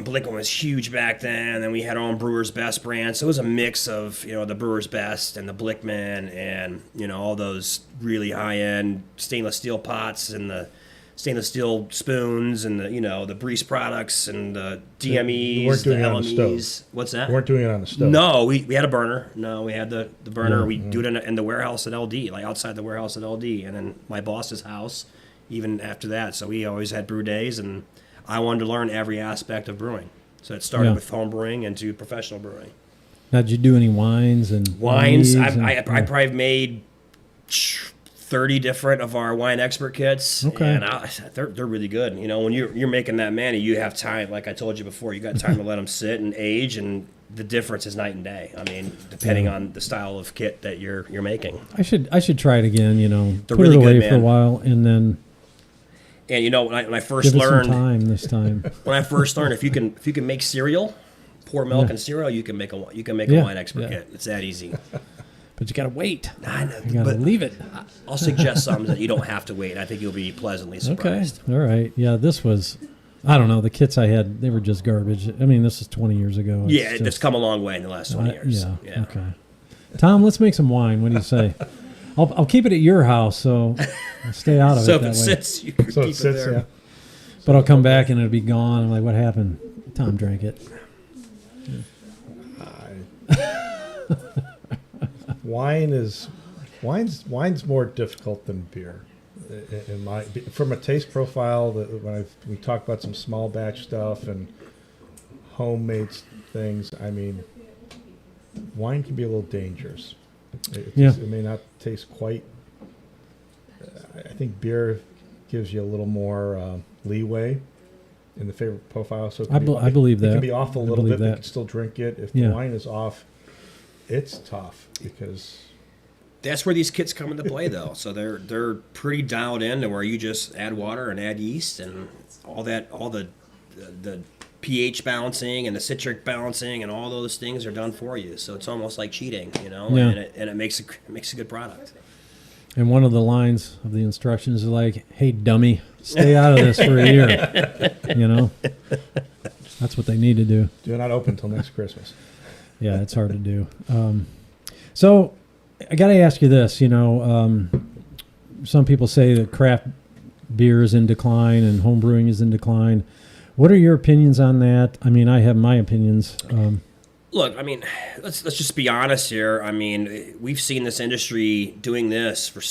Blickman was huge back then. And then we had our own Brewer's Best brand. So it was a mix of, the Brewer's Best and the Blickman and, all those really high-end stainless steel pots and the stainless steel spoons and the Breeze products and the DMEs, You weren't doing the it on the LMEs. stove. What's that? You weren't doing it on the stove. No, we had a burner. No, we had the burner. Yeah. We do it in the warehouse at LD, like outside the warehouse at LD, and then my boss's house. Even after that, so we always had brew days, and I wanted to learn every aspect of brewing. So it started with home brewing into professional brewing. Now, did you do any wines and Wines, leaves I and- probably made 30 different of our wine expert kits. Okay. And they're really good. When you're making that many, you have time. Like I told you before, you got time to let them sit and age, and the difference is night and day. I mean, depending on the style of kit that you're making. I should try it again. Put really it away good, for a man. while, and then And when I first give it learned, some time this time. when I first learned, if you can make cereal, pour milk and cereal, you can make a Yeah, wine expert yeah. kit. It's that easy. But you got to wait. I know, You got to but leave it. I'll suggest something that you don't have to wait. I think you'll be pleasantly Okay. surprised. All right. Yeah, this was, I don't know, the kits I had, they were just garbage. I mean, this is 20 years ago. Yeah, It's it's just- come a long way in the last 20 years. Yeah. Okay. Tom, let's make some wine. What do you say? I'll keep it at your house, so I'll stay out of So it if that it way. sits, you can So keep it sits, it there. yeah. But I'll come back and it'll be gone. I'm like, what happened? Tom drank it. Wine's more difficult than beer. From a taste profile, we talk about some small batch stuff and homemade things. I mean, wine can be a little dangerous. It may not taste quite. I think beer gives you a little more leeway in the flavor profile. So it I can believe It that. can be off a I little believe bit, but you that. can still drink it. If Yeah. the wine is off, it's tough because That's where these kits come into play, though. So they're pretty dialed in to where you just add water and add yeast and all the pH balancing and the citric balancing and all those things are done for you. So it's almost like cheating, Yeah. and it makes a good product. And one of the lines of the instructions is like, hey, dummy, stay out of this for a year. That's what they need to do. do not open until next Christmas. Yeah, it's hard to do. So I got to ask you this. Some people say that craft beer is in decline and home brewing is in decline. What are your opinions on that? I mean, I have my opinions. Look, I mean, let's just be honest here. I mean, we've seen this industry doing this for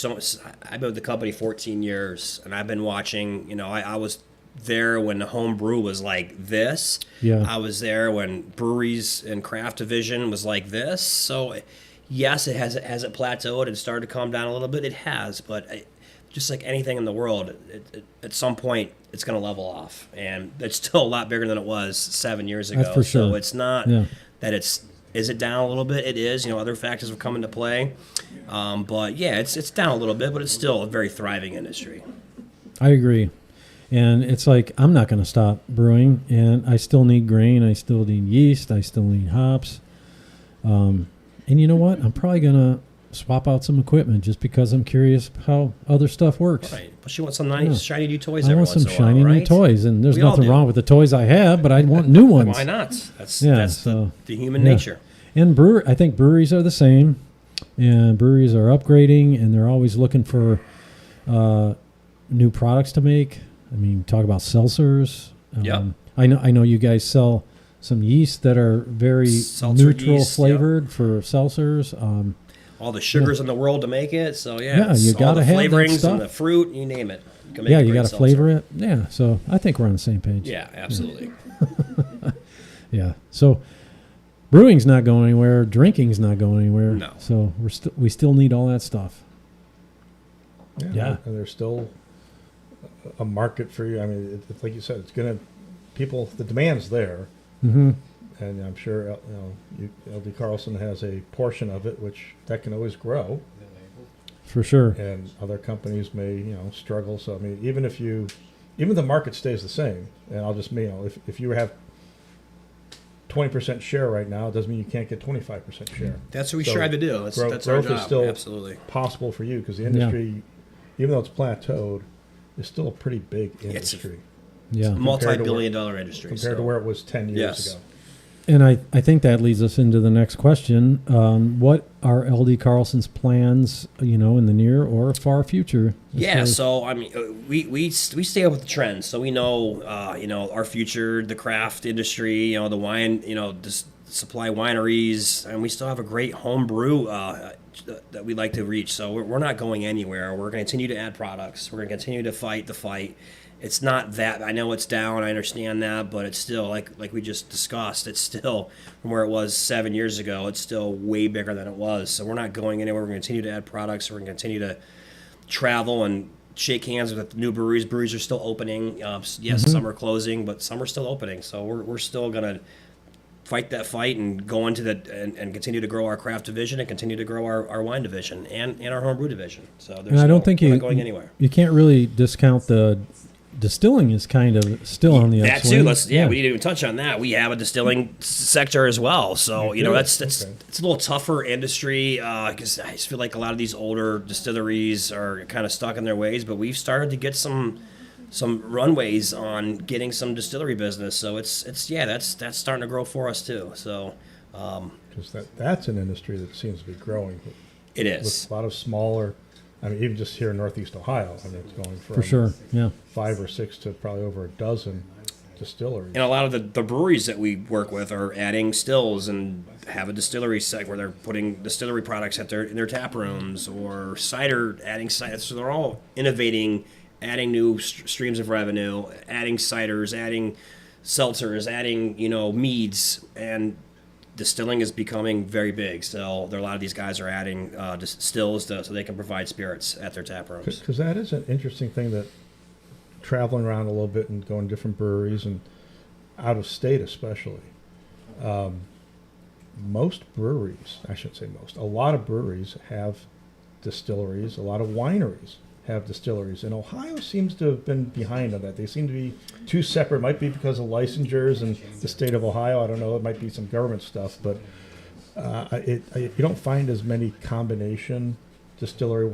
I've been with the company 14 years, and I've been watching. I was there when the home brew was like this. Yeah. I was there when breweries and craft division was like this. So, yes, has it plateaued and started to calm down a little bit? It has, but just like anything in the world, at some point it's going to level off, and it's still a lot bigger than it was 7 years ago. That's for sure. So it's not. Yeah. That is it down a little bit? It is. Other factors have come into play, but yeah, it's down a little bit, but it's still a very thriving industry. I agree. And it's like, I'm not going to stop brewing, and I still need grain. I still need yeast. I still need hops. And you know what? I'm probably going to swap out some equipment just because I'm curious how other stuff works. Right. But you want some nice shiny new toys I every want once some in a while, shiny right? new toys, and there's We all nothing do. wrong with the toys I have, but I want new ones. Why not? That's so, the human yeah. nature. And I think breweries are the same, and breweries are upgrading, and they're always looking for new products to make. I mean, talk about seltzers. Yep. I know you guys sell some yeast that are very Seltzer neutral yeast, flavored for seltzers. All the sugars in the world to make it. So Yeah, it's you all gotta the have that flavorings stuff. and the fruit, you name it. You can make Yeah, a you great got to seltzer. flavor it. Yeah, so I think we're on the same page. Yeah, absolutely. Yeah. So brewing's not going anywhere. Drinking's not going anywhere. No. So we still need all that stuff. Yeah. And there's still a market for you. I mean, it's like you said, it's going to the demand's there, Mm-hmm. and I'm sure LD Carlson has a portion of it, which that can always grow, For sure. and other companies may struggle. So I mean, even the market stays the same, and I'll just if you have 20% share right now, it doesn't mean you can't get 25% share. That's what we So strive to do. That's our growth job. is still Absolutely. possible for you because the industry, even though it's plateaued, is still a pretty big It's industry Yeah. multi-billion-dollar industry. compared to where it was 10 years Yes. ago. And I think that leads us into the next question. What are LD Carlson's plans, in the near or far future? Yeah, so I mean, we stay up with the trends, so we know, our future, the craft industry, the wine, supply wineries, and we still have a great home brew that we'd like to reach. So we're not going anywhere. We're going to continue to add products. We're going to continue to fight the fight. It's not that, I know it's down, I understand that, but it's still, like we just discussed, it's still from where it was 7 years ago, it's still way bigger than it was. So we're not going anywhere. We're going to continue to add products. We're going to continue to travel and shake hands with new breweries. Breweries are still opening. Yes, some are closing, but some are still opening. So we're still going to fight that fight and go into and continue to grow our craft division and continue to grow our wine division and our homebrew division. So And I don't think we're not going anywhere. You can't really discount the distilling is kind of still on the That upswing. too. We didn't even touch on that. We have a distilling sector as well. So that's it's a little tougher industry because I just feel like a lot of these older distilleries are kind of stuck in their ways. But we've started to get some runways on getting some distillery business. So it's that's starting to grow for us too. So Because that's an industry that seems to be growing. it With is. a lot of smaller, even just here in Northeast Ohio, it's going from For sure, yeah. 5 or 6 to probably over a dozen distilleries. And a lot of the breweries that we work with are adding stills and have a distillery site where they're putting distillery products in their tap rooms, or cider, adding cider. So they're all innovating, adding new streams of revenue, adding ciders, adding seltzers, adding meads, and distilling is becoming very big. So a lot of these guys are adding stills so they can provide spirits at their tap rooms. Because that is an interesting thing, that traveling around a little bit and going to different breweries and out of state especially, most breweries, I shouldn't say most, a lot of breweries have distilleries, a lot of wineries have distilleries, and Ohio seems to have been behind on that. They seem to be two separate. Might be because of licensures and the state of Ohio. I don't know. It might be some government stuff, but you don't find as many combination distillery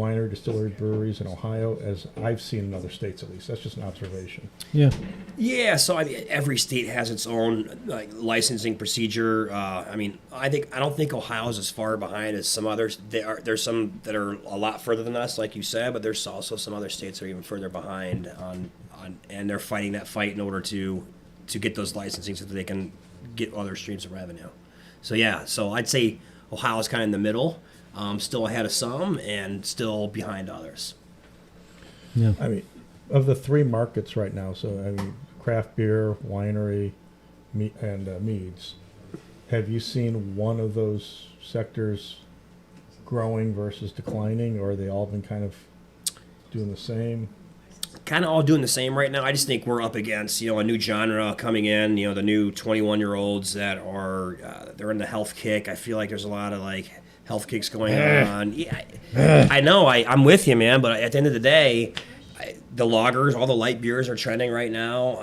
breweries in Ohio as I've seen in other states, at least. That's just an observation. Yeah. Yeah, so every state has its own licensing procedure. I don't think Ohio's as far behind as some others. There's some that are a lot further than us, like you said, but there's also some other states that are even further behind and they're fighting that fight in order to get those licensing so that they can get other streams of revenue. So I'd say Ohio's kind of in the middle. Still ahead of some and still behind others. Yeah. Of the 3 markets right now, craft beer, winery, and meads, have you seen one of those sectors growing versus declining, or are they all been kind of doing the same? Kind of all doing the same right now. I just think we're up against, a new genre coming in, the new 21-year-olds that are, they're in the health kick. I feel like there's a lot of health kicks going on. Yeah, I know. I'm with you, man. But at the end of the day, the lagers, all the light beers are trending right now.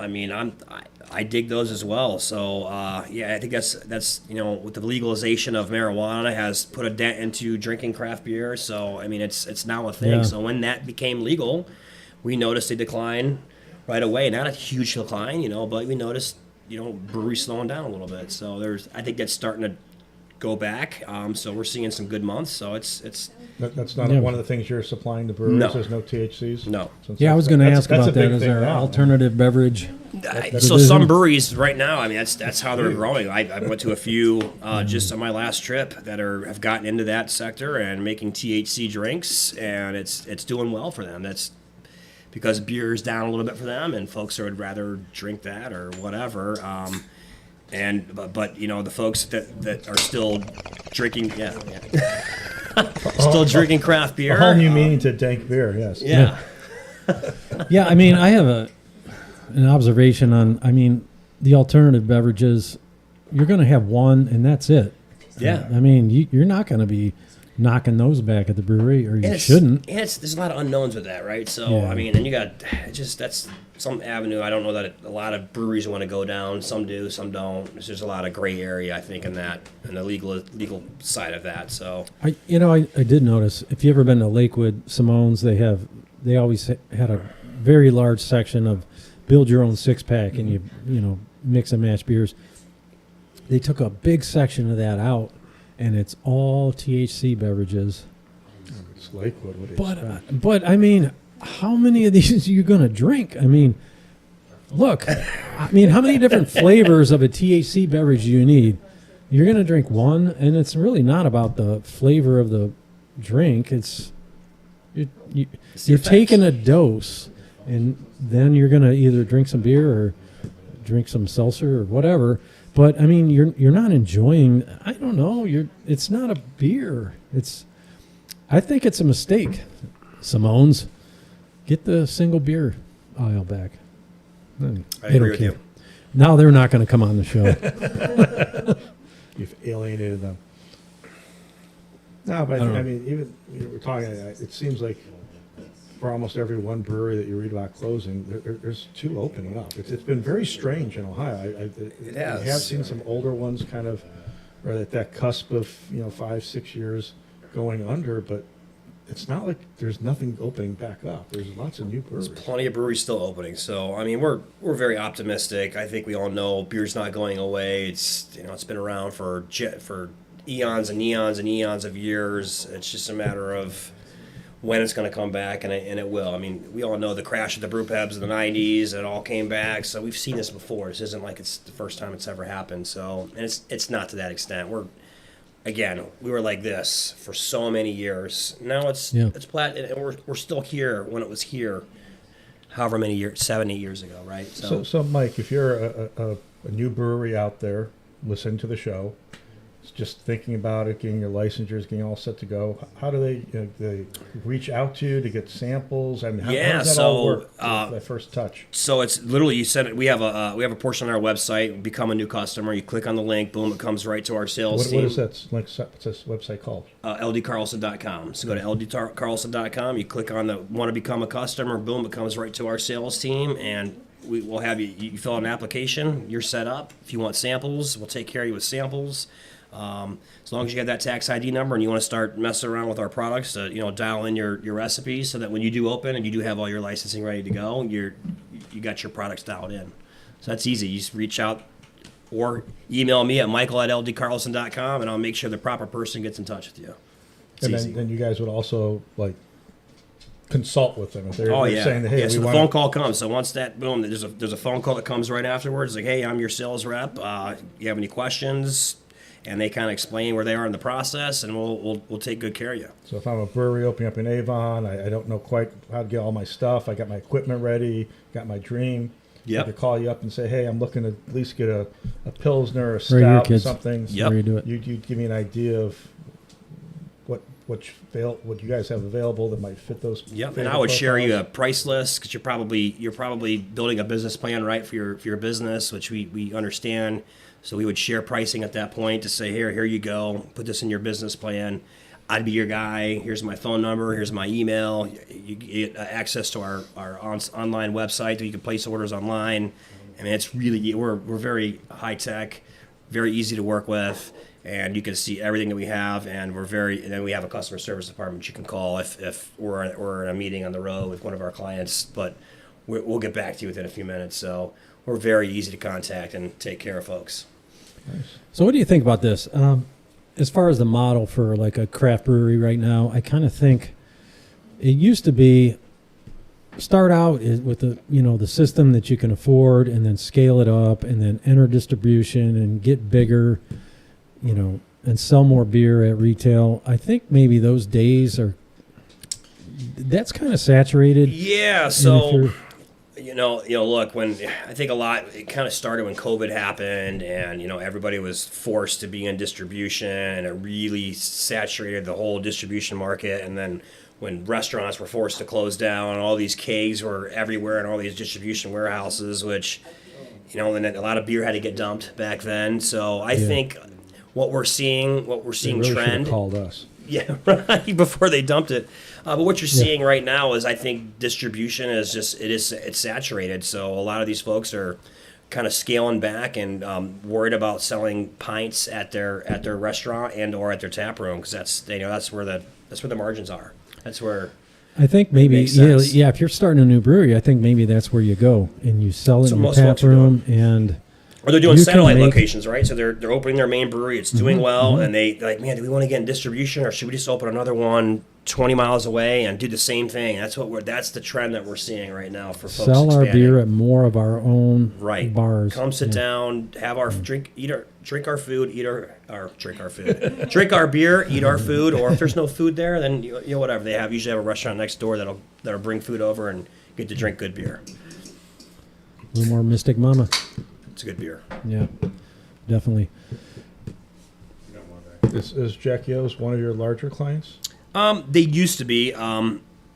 I dig those as well. So I think that's with the legalization of marijuana has put a dent into drinking craft beer. So it's now a thing. Yeah. So when that became legal, we noticed a decline right away. Not a huge decline, but we noticed breweries slowing down a little bit. So I think that's starting to go back. So we're seeing some good months. So it's That's not one of the things you're supplying the breweries. No. There's no THCs. No. Yeah, I was going to ask that's about a big that. Is thing there now, alternative beverage? So some breweries right now, that's how they're growing. I went to a few just on my last trip that have gotten into that sector and making THC drinks, and it's doing well for them. That's because beer is down a little bit for them, and folks would rather drink that or whatever. But the folks that are still drinking, still drinking craft beer. A whole new meaning to dank beer. Yes. Yeah. Yeah, I have an observation on, the alternative beverages. You're going to have one, and that's it. Yeah. You're not going to be knocking those back at the brewery, or you shouldn't. And there's a lot of unknowns with that, right? So, Yeah. and you got that's some avenue. I don't know that a lot of breweries want to go down. Some do, some don't. There's a lot of gray area, I think, in the legal side of that. So, I did notice, if you ever been to Lakewood, Simone's, they always had a very large section of build your own six-pack, and you know, mix and match beers. They took a big section of that out, and it's all THC beverages. It's Lakewood. What is But I mean, how many of these are you going to drink? I mean, look, I mean, how many different flavors of a THC beverage do you need? You're going to drink one, and it's really not about the flavor of the drink. It's you're taking a dose, and then you're going to either drink some beer or drink some seltzer or whatever. But I mean, you're not enjoying. I don't know. It's not a beer. I think it's a mistake. Simone's, get the single beer aisle back. I agree with you. Now they're not going to come on the show. You've alienated them. No, but I mean, even we're talking. It seems like for almost every one brewery that you read about closing, there's two opening up. It's been very strange in Ohio. It has. I have seen some older ones kind of, or at that cusp of 5-6 years going under, but it's not like there's nothing opening back up. There's lots of new breweries. There's plenty of breweries still opening. So I mean, we're very optimistic. I think we all know beer's not going away. It's it's been around for eons and eons and eons of years. It's just a matter of when it's going to come back, and it will. I mean, we all know the crash of the brew pubs in the 90s. It all came back. So we've seen this before. This isn't like it's the first time it's ever happened. So, and it's not to that extent. We were like this for so many years. Now it's flat, and we're still here when it was here, however many years, 7, 8 years ago, right? So Mike, if you're a new brewery out there listening to the show, just thinking about it, getting your licensures, getting all set to go, how do they reach out to you to get samples? I mean, how does that all work? That first touch. So it's literally, you said it. We have a portion on our website. Become a new customer. You click on the link, boom, it comes right to our sales team. What is that? What's this website called? LDCarlson.com. So go to LDCarlson.com. You click on the want to become a customer, boom, it comes right to our sales team, and we'll have you fill out an application. You're set up. If you want samples, we'll take care of you with samples. As long as you have that tax ID number and you want to start messing around with our products to dial in your recipes so that when you do open and you do have all your licensing ready to go, you got your products dialed in. So that's easy. You just reach out or email me at michael@ldcarlson.com, and I'll make sure the proper person gets in touch with you. Then you guys would also consult with them if they're yeah. saying that, hey, so the phone call comes. So once that, boom, there's a phone call that comes right afterwards. Like, hey, I'm your sales rep. You have any questions? And they kind of explain where they are in the process, and we'll take good care of you. So if I'm a brewery opening up in Avon, I don't know quite how to get all my stuff. I got my equipment ready, got my dream. Yep. I could call you up and say, hey, I'm looking to at least get a Pilsner, a Stout, or something. Yep. You do it. You'd give me an idea of what you guys have available that might fit those. Yep, and I would share you a price list because you're probably building a business plan, right, for your business, which we understand. So we would share pricing at that point to say, here you go, put this in your business plan. I'd be your guy. Here's my phone number. Here's my email. You get access to our online website, so you can place orders online. I mean, it's really we're very high tech, very easy to work with, and you can see everything that we have. And then we have a customer service department you can call if we're in a meeting on the road with one of our clients. But we'll get back to you within a few minutes. So we're very easy to contact and take care of folks. Nice. So what do you think about this? As far as the model for like a craft brewery right now, I kind of think it used to be start out with the system that you can afford, and then scale it up, and then enter distribution and get bigger, and sell more beer at retail. I think maybe those days that's kind of saturated. Yeah. So. Look, when I think it kind of started when COVID happened, and everybody was forced to be in distribution, and it really saturated the whole distribution market. And then when restaurants were forced to close down, and all these kegs were everywhere in all these distribution warehouses, which and then a lot of beer had to get dumped back then. So I think what we're seeing they really trend. Should have called us. Yeah, right, before they dumped it. But what you're seeing right now is I think distribution is it's saturated. So a lot of these folks are kind of scaling back and worried about selling pints at their restaurant and or at their tap room, because that's where the margins are. That's where I think maybe makes sense. yeah. If you're starting a new brewery, I think maybe that's where you go and you sell it So in your most folks tap are room, and Or they're doing you can satellite make- locations, right? So they're opening their main brewery. It's doing well, and they're like, man, do we want to get in distribution, or should we just open another one 20 miles away and do the same thing? That's the trend that we're seeing right now for folks sell our expanding. beer at more of our own Right. bars. Come sit down, have our drink our food, drink our beer, eat our food, or if there's no food there, then whatever they have. Usually have a restaurant next door that'll bring food over and get to drink good beer. A little more Mystic Mama. It's a good beer. Yeah, definitely. Is Jackie O's one of your larger clients? They used to be.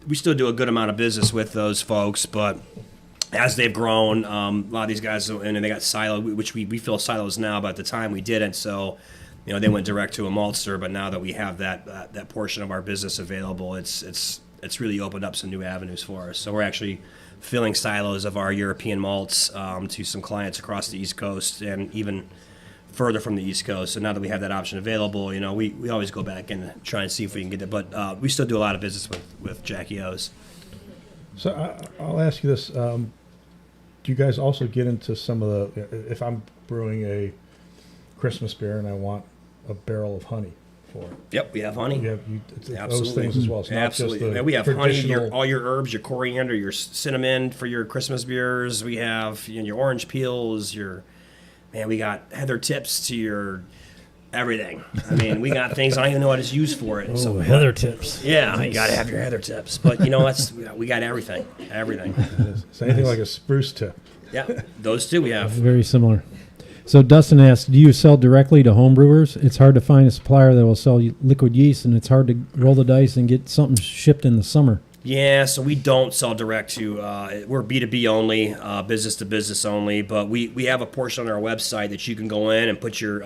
We still do a good amount of business with those folks, but as they've grown, a lot of these guys, and they got silo, which we fill silos now, but at the time we didn't. So, they went direct to a maltster. But now that we have that portion of our business available, it's really opened up some new avenues for us. So we're actually filling silos of our European malts to some clients across the East Coast and even further from the East Coast. So now that we have that option available, we always go back and try and see if we can get it. But we still do a lot of business with Jackie O's. So I'll ask you this. Do you guys also get into some of the, if I'm brewing a Christmas beer and I want a barrel of honey for it? Yep, we have honey. It's those Absolutely. things as well. It's not Absolutely. just the And we have honey, traditional- all your herbs, your coriander, your cinnamon for your Christmas beers. We have your orange peels, we got heather tips to your everything. I mean, we got things I don't even know what it's used for it. Oh, heather tips. Yeah, you got to have your heather tips. But we got everything. Everything. It's anything like a spruce tip. Yeah, those two we have. Very similar. So Dustin asks, do you sell directly to home brewers? It's hard to find a supplier that will sell you liquid yeast, and it's hard to roll the dice and get something shipped in the summer. Yeah, so we don't sell direct to, we're B2B only, business to business only, but we have a portion on our website that you can go in and put your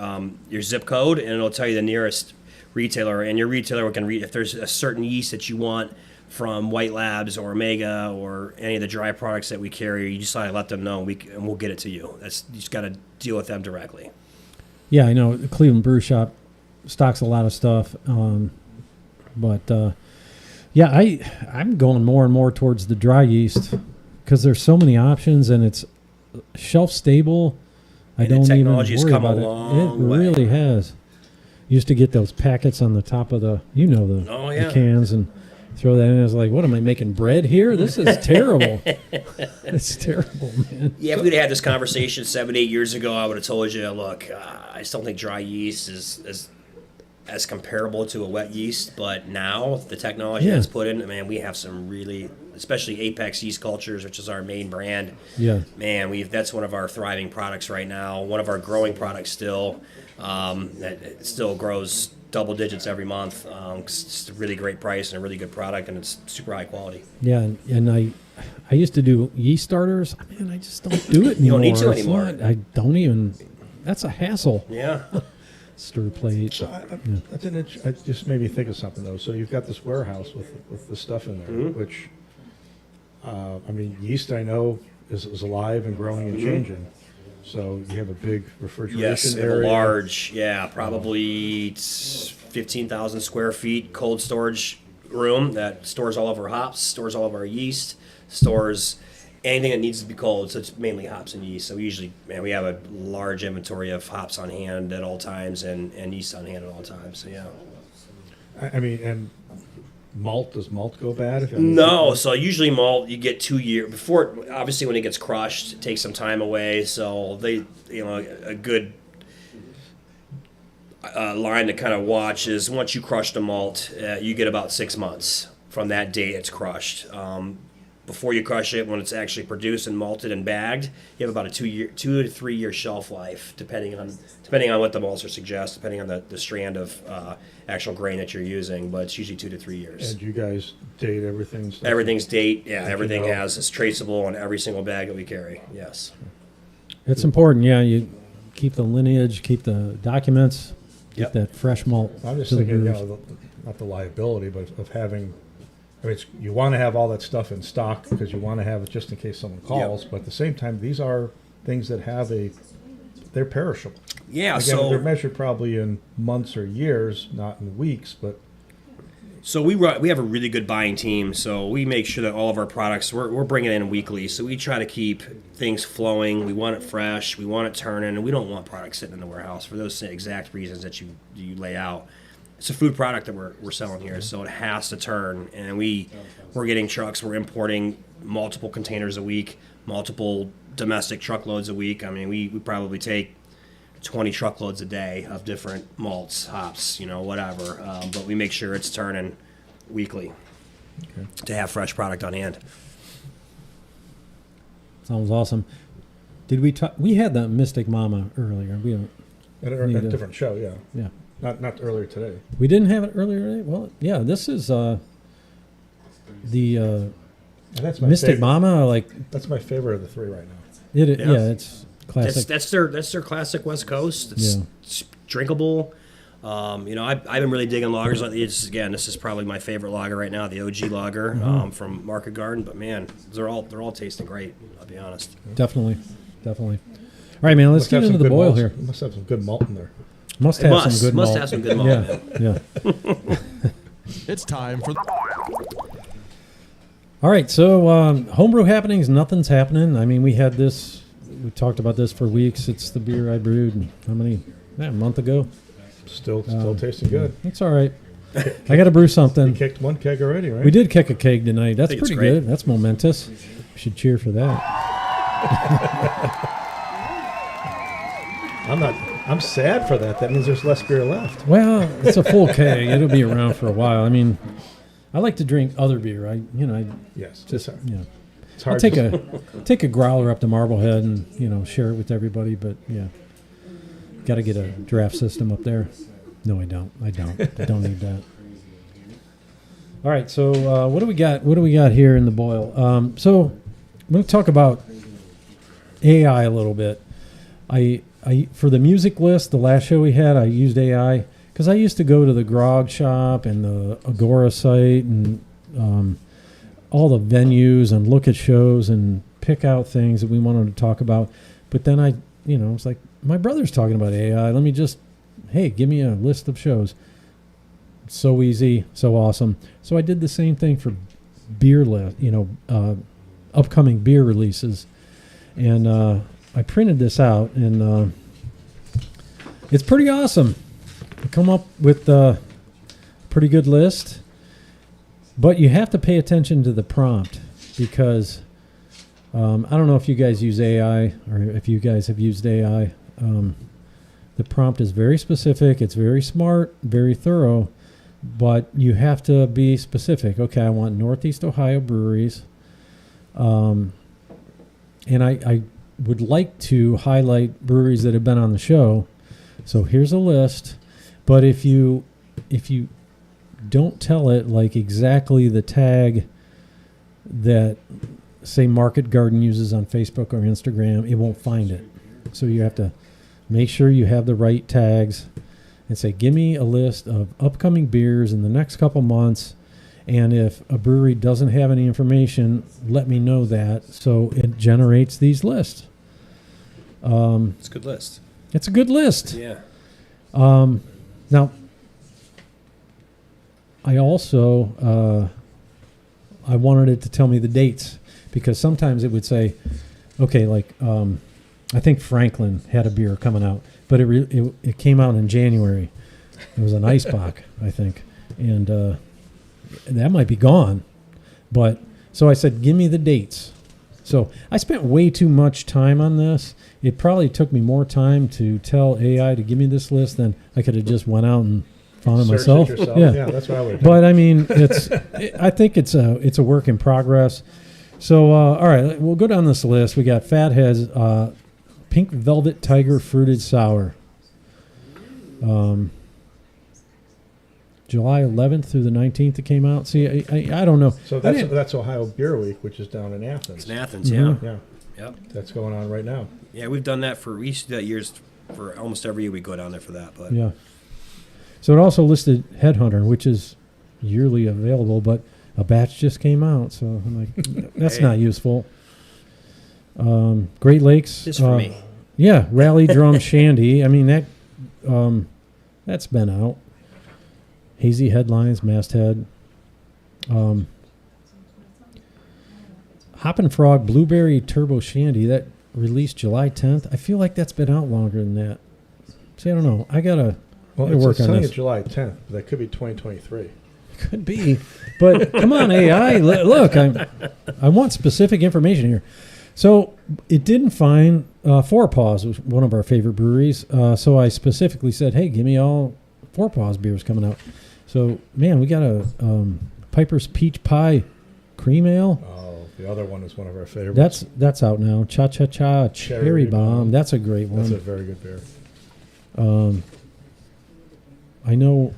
zip code, and it'll tell you the nearest retailer, and your retailer can read if there's a certain yeast that you want from White Labs or Omega or any of the dry products that we carry. You just gotta let them know, and we'll get it to you. You just got to deal with them directly. Yeah, I know the Cleveland Brew Shop stocks a lot of stuff, yeah, I'm going more and more towards the dry yeast because there's so many options and it's shelf stable. And the technology has come a long way. It really has. Used to get those packets on the top of the the cans and throw that in. I was like, what am I making bread here? This is terrible. It's terrible, man. Yeah, if we'd had this conversation 7-8 years ago, I would have told you, look, I still think dry yeast is as comparable to a wet yeast, but now the technology that's put in, man, we have some really, especially Apex Yeast Cultures, which is our main brand. Yeah, man, that's one of our thriving products right now. One of our growing products still. That it still grows double digits every month. 'Cause it's a really great price and a really good product, and it's super high quality. yeah, and I used to do yeast starters. Man, I just don't do it anymore. You don't need to It's anymore. not- I don't even. That's a hassle. Yeah. Stir plate. So I just made me think of something though. So you've got this warehouse with the stuff in there, which yeast I know is alive and growing and changing. So you have a big refrigeration Yes, area. a large, probably 15,000 square feet cold storage room that stores all of our hops, stores all of our yeast, stores anything that needs to be cold. So it's mainly hops and yeast. So we have a large inventory of hops on hand at all times and yeast on hand at all times. So yeah. And malt, does malt go bad? No, so usually malt you get 2 years before. Obviously, when it gets crushed, it takes some time away. So a good line to kind of watch is once you crush the malt, you get about 6 months from that date it's crushed. Before you crush it, when it's actually produced and malted and bagged, you have about a 2 to 3 year shelf life, depending on what the maltster suggests, depending on the strand of actual grain that you're using. But it's usually 2 to 3 years. And you guys date everything? Everything's date, everything is traceable on every single bag that we carry. Yes. It's important. Yeah, you keep the lineage, keep the documents, get that fresh malt. I'm just to the thinking, brewers. not the liability, but of having. You want to have all that stuff in stock because you want to have it just in case someone calls. But at the same time, these are things that they're perishable. Yeah, Again, they're measured probably in months or years, not in weeks. But So we have a really good buying team. So we make sure that all of our products we're bringing in weekly. So we try to keep things flowing. We want it fresh. We want it turning, and we don't want products sitting in the warehouse for those exact reasons that you lay out. It's a food product that we're selling here, so it has to turn. And we're getting trucks. We're importing multiple containers a week, multiple domestic truckloads a week. I mean, we probably take 20 truckloads a day of different malts, hops, whatever. But we make sure it's turning weekly to have fresh product on hand. Sounds awesome. Did we talk? We had the Mystic Mama earlier. We don't. At a different show, yeah. Yeah. Not earlier today. We didn't have it earlier today? Well, yeah, this is the That's my Mystic favorite. Mama. That's my favorite of the three right now. Yeah, it's classic. That's their classic West Coast. It's drinkable. I've been really digging lagers lately. This is probably my favorite lager right now, the OG lager from Market Garden. But man, they're all tasting great. I'll be honest. Definitely. All right, man. Let's get into the boil here. Must have some good malt in there. Must have some good malt. Must have some good malt. Yeah. It's time for the boil. All right, so homebrew happenings, nothing's happening. I mean, we talked about this for weeks. It's the beer I brewed, a month ago? Still tasting good. It's all right. I got to brew something. You kicked one keg already, right? We did kick a keg tonight. That's pretty great. good. That's momentous. We should cheer for that. I'm sad for that. That means there's less beer left. Well, it's a full keg. It'll be around for a while. I mean, I like to drink other beer. Yes. It's hard. I'll take a growler up to Marblehead and share it with everybody. But yeah, got to get a draft system up there. No, I don't. I don't need that. All right. So what do we got? What do we got here in the boil? So I'm going to talk about AI a little bit. I for the music list, the last show we had, I used AI because I used to go to the Grog Shop and the Agora site and all the venues and look at shows and pick out things that we wanted to talk about. But then it's like, my brother's talking about AI. Let me give me a list of shows. So easy, so awesome. So I did the same thing for beer list, upcoming beer releases. And I printed this out, and it's pretty awesome. I come up with a pretty good list, but you have to pay attention to the prompt because I don't know if you guys use AI or if you guys have used AI. The prompt is very specific. It's very smart, very thorough, but you have to be specific. Okay, I want Northeast Ohio breweries, and I would like to highlight breweries that have been on the show. So here's a list, but if you don't tell it like exactly the tag that say Market Garden uses on Facebook or Instagram, it won't find it. So you have to make sure you have the right tags and say, give me a list of upcoming beers in the next couple months. And if a brewery doesn't have any information, let me know that. So it generates these lists. It's a good list. It's a good list. Yeah. Now, I also I wanted it to tell me the dates because sometimes it would say, okay, like I think Franklin had a beer coming out, but it came out in January. It was an Eisbach, I think, and that might be gone. But so I said, give me the dates. So I spent way too much time on this. It probably took me more time to tell AI to give me this list than I could have just went out and found it myself. Yeah, that's what I would have done. But I mean, I think it's a work in progress. So all right, we'll go down this list. We got Fathead's Pink Velvet Tiger Fruited Sour. July 11th through the 19th it came out. See, I don't know. So that's Ohio Beer Week, which is down in Athens. It's in Athens, yeah. Yeah. Yep. That's going on right now. Yeah, we've done that we used to do that years for almost every year we go down there for that. But yeah. So it also listed Headhunter, which is yearly available, but a batch just came out, so I'm like, that's not useful. Great Lakes. Just for me. Yeah, Rally Drum Shandy. I mean, that's been out. Hazy Headlines, Masthead. Hoppin' Frog Blueberry Turbo Shandy, that released July 10th. I feel like that's been out longer than that. See, I don't know. I gotta work on this. July 10th, but that could be 2023. Could be, but come on, AI. Look, I want specific information here. So it didn't find Four Paws, was one of our favorite breweries. So I specifically said, hey, give me all Four Paws beers coming out. So, man, we got a Piper's Peach Pie Cream Ale. Oh, the other one is one of our favorites. That's out now. Cha Cha Cha Cherry Bomb. That's a great one. That's a very good beer. I know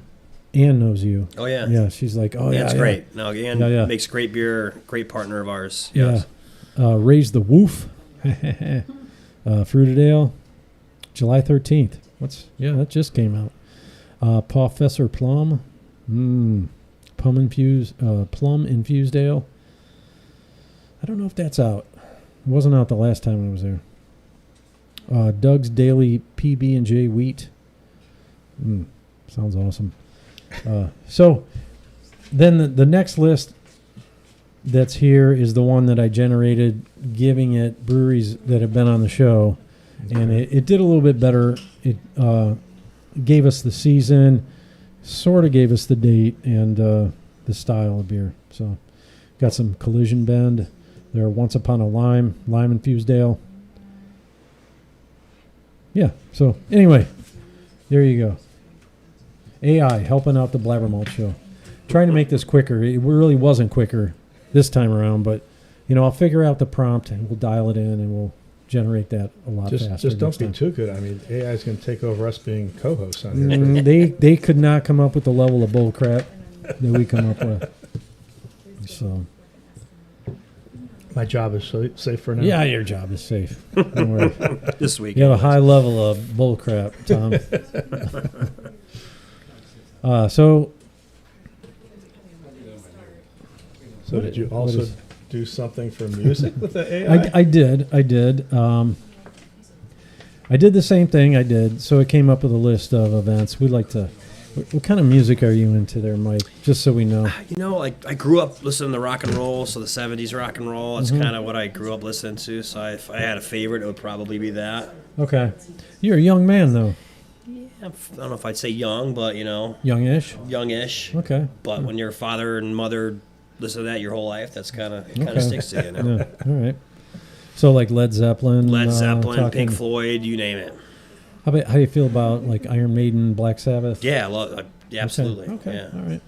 Ann knows you. Oh, yeah. Yeah, she's like, oh, yeah. That's great. No, Ann Yeah. makes great beer, great partner of ours. Yes. Yeah. Raise the Woof. Fruited Ale. July 13th. That just came out. Professor Plum. Plum infused ale. I don't know if that's out. It wasn't out the last time I was there. Doug's Daily PB&J Wheat. Sounds awesome. So then the next list that's here is the one that I generated, giving it breweries that have been on the show. Okay. And it did a little bit better. It gave us the season, sort of gave us the date, and the style of beer. So got some Collision Bend. There, Once Upon a Lime infused ale. Yeah, so anyway, there you go. AI helping out the BlabberMalt Show. Trying to make this quicker. It really wasn't quicker this time around, but I'll figure out the prompt and we'll dial it in and we'll generate that a lot faster. Just don't be too good. I mean, AI is going to take over us being co-hosts on here. They could not come up with the level of bull crap that we come up with. So my job is safe for now. Yeah, your job is safe. Don't worry. This week. You have a high level of bull crap, Tom. So did you also do something for music with the AI? I did. I did the same thing I did. So it came up with a list of events. We'd like to. What kind of music are you into there, Mike? Just so we know. I grew up listening to rock and roll, so the 70s rock and roll. That's kind of what I grew up listening to. So if I had a favorite, it would probably be that. Okay. You're a young man, though. Yeah, I don't know if I'd say young, but, Youngish? Youngish. Okay. But when your father and mother listen to that your whole life, that's kind of sticks to you. Yeah. All right. So like Led Zeppelin, Pink Floyd, you name it. How do you feel about like Iron Maiden, Black Sabbath? Yeah, absolutely. Okay. Yeah. All right.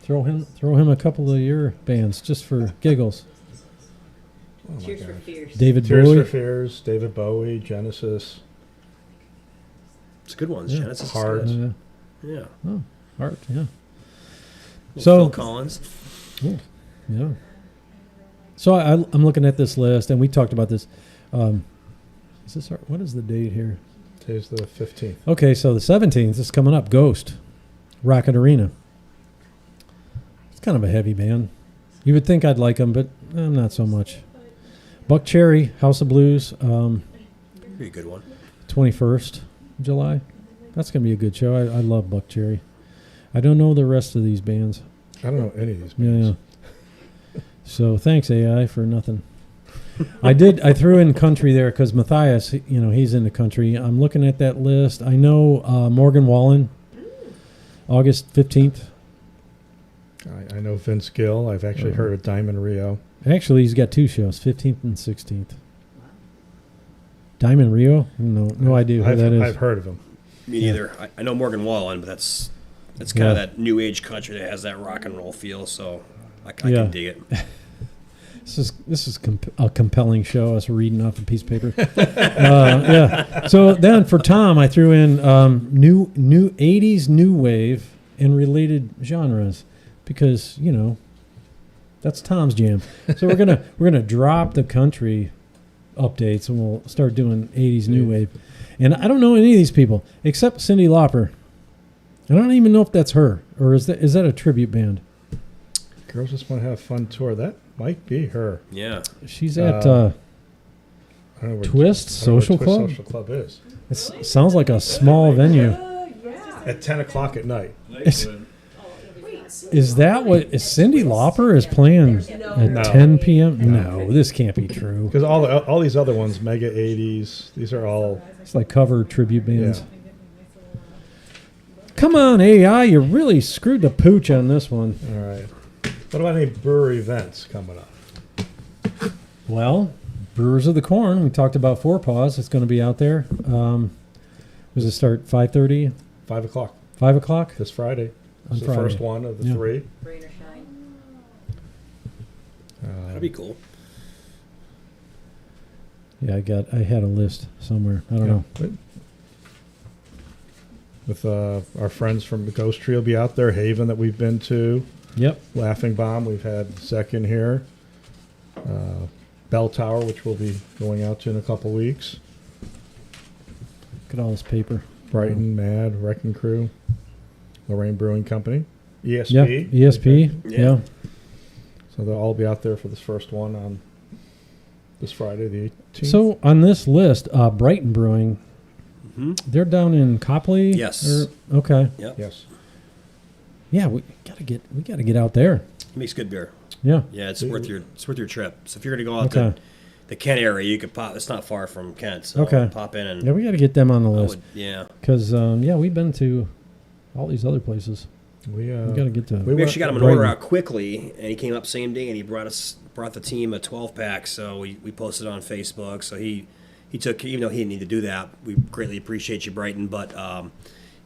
Throw him a couple of your bands just for giggles. Oh Tears for Fears. David Tears Bowie. for Fears, David Bowie, Genesis. It's good ones. Yeah. Genesis. Heart. Yeah. Oh, Heart. Yeah. So Phil Collins. Cool. Yeah. So I'm looking at this list, and we talked about this. What is the date here? Today's the 15th. Okay, so the 17th is coming up. Ghost, Rocket Arena. It's kind of a heavy band. You would think I'd like them, but not so much. Buck Cherry, House of Blues. Be a good one. 21st of July. That's going to be a good show. I love Buck Cherry. I don't know the rest of these bands. I don't know any of these bands. Yeah. So thanks, AI, for nothing. I threw in country there because Matthias, he's in the country. I'm looking at that list. I know Morgan Wallen, August 15th. I know Vince Gill. I've actually heard of Diamond Rio. Actually, he's got two shows, 15th and 16th. Diamond Rio? No idea who that is. I've heard of him. Me neither. I know Morgan Wallen, but that's kind of that new age country that has that rock and roll feel. So I can dig it. This is a compelling show. Us reading off a piece of paper. Yeah. So then for Tom, I threw in new 80s new wave and related genres because that's Tom's jam. So we're gonna drop the country updates and we'll start doing 80s new wave. And I don't know any of these people except Cyndi Lauper. I don't even know if that's her or is that a tribute band. Girls Just Want to Have Fun tour. That might be her. Yeah. She's at I don't know where Twist Social Twist Club. Social Club is. It sounds like a small venue. At 10 o'clock at night. Is that what is Cyndi Lauper is playing at No. 10 p.m.? No, this can't be true. Because all these other ones, Mega 80s, these are all. It's like cover tribute bands. Yeah. Come on, AI, you really screwed the pooch on this one. All right. What about any brewery events coming up? Well, Brewers of the Corn. We talked about Four Paws. It's going to be out there. Does it start 5:30? 5 o'clock 5 o'clock? this Friday. On It's the Friday. first one of the Yeah. 3. Rain or shine. That'd be cool. Yeah, I had a list somewhere. I don't know. With our friends from the Ghost Tree will be out there. Haven that we've been to. Yep. Laughing Bomb, we've had Zek in here. Bell Tower, which we'll be going out to in a couple weeks. Look at all this paper. Brighton, Mad, Wrecking Crew, Lorraine Brewing Company, ESP. Yeah, ESP. Yeah. Yeah. So they'll all be out there for this first one on this Friday, the 18th. So on this list, Brighton Brewing, Mhm. they're down in Copley. Yes. Okay. Yep. Yes. Yeah, we gotta get out there. It makes good beer. Yeah. Yeah, it's worth your trip. So if you're gonna go out Okay. to the Kent area, you could pop. It's not far from Kent, so Okay. pop in and Yeah, we got to get them on the I list would, yeah. because we've been to all these other places. We We got to get to. We actually got him an Brighton. order out quickly, and he came up same day, and he brought the team a 12-pack. So we posted on Facebook. So he took, even though he didn't need to do that, we greatly appreciate you, Brighton. But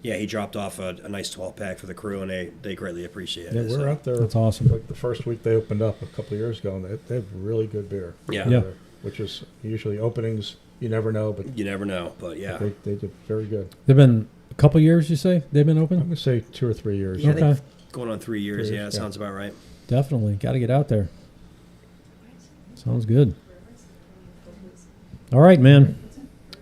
yeah, he dropped off a nice 12-pack for the crew, and they greatly appreciate Yeah, it. we're so. out there. That's awesome. Like the first week they opened up a couple of years ago, and they have really good beer. Yeah. Yeah. Which is usually openings. You never know, but You never know, but yeah. they did very good. They've been a couple years. You say they've been I'm open? gonna say 2 or 3 years. Yeah, Okay. they've going on 3 years. 3 Yeah, years, that yeah. sounds about right. Definitely got to get out there. Sounds good. All right, man.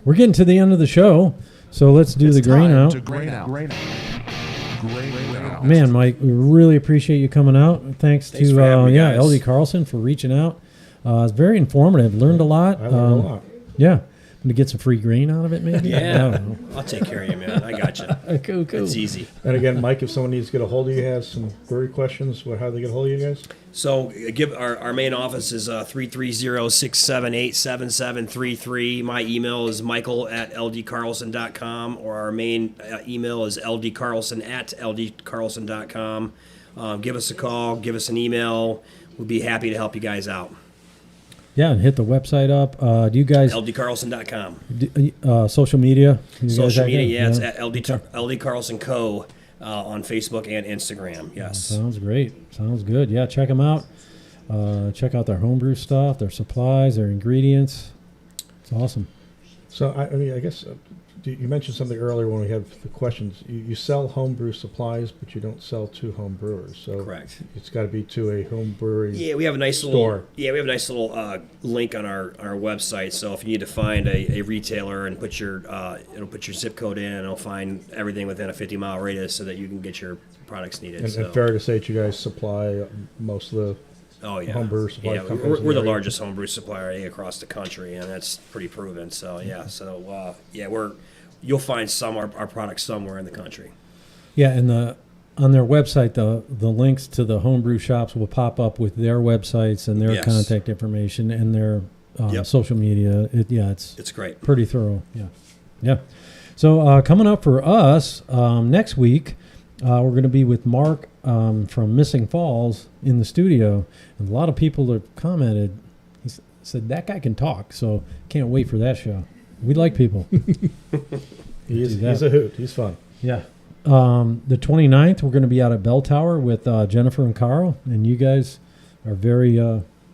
We're getting to the end of the show, so let's do the grain time out. to grain out. Grain out. Man, Mike, we really appreciate you coming out. Thanks Thanks to for having me, guys. LD Carlson for reaching out. It's very informative. Learned a lot. I learned a lot. Yeah. Going to get some free grain out of it, maybe? I Yeah, don't I'll take care of you, man. I got you. know. Cool. It's easy. And again, Mike, if someone needs to get a hold of you, has some brewery questions, how do they get a hold of you guys? So give our main office is 330-678-7733. My email is michael@ldcarlson.com, or our main email is ldcarlson@ldcarlson.com. Give us a call, give us an email. We'll be happy to help you guys out. Yeah, and hit the website up. Do you guys ldcarlson.com. social media? You guys Social have media, that? it's at LD Carlson Co. On Facebook and Instagram. Yes. Sounds great. Sounds good. Yeah, check them out. Check out their homebrew stuff, their supplies, their ingredients. It's awesome. So, I mean, I guess you mentioned something earlier when we had the questions. You sell homebrew supplies, but you don't sell to home brewers. So Correct. It's got to be to a home brewery. Yeah, we have a nice Store. link on our website. So if you need to find a retailer and put your it'll put your zip code in, and it'll find everything within a 50-mile radius so that you can get your products needed. And so. fair to say that you guys supply most of the Oh yeah, homebrew supply yeah. companies We're in the the area. largest homebrew supplier across the country, and that's pretty proven. So yeah, you'll find our products somewhere in the country. Yeah, and on their website, the links to the homebrew shops will pop up with their websites and their Yes. contact information and their Yep. social media. It's great. pretty thorough. Yeah. So coming up for us next week, we're going to be with Mark from Missing Falls in the studio, and a lot of people have commented. He said that guy can talk, so can't wait for that show. We like people. He's that. a hoot. He's fun. Yeah. The 29th, we're going to be out at Bell Tower with Jennifer and Carl, and you guys are very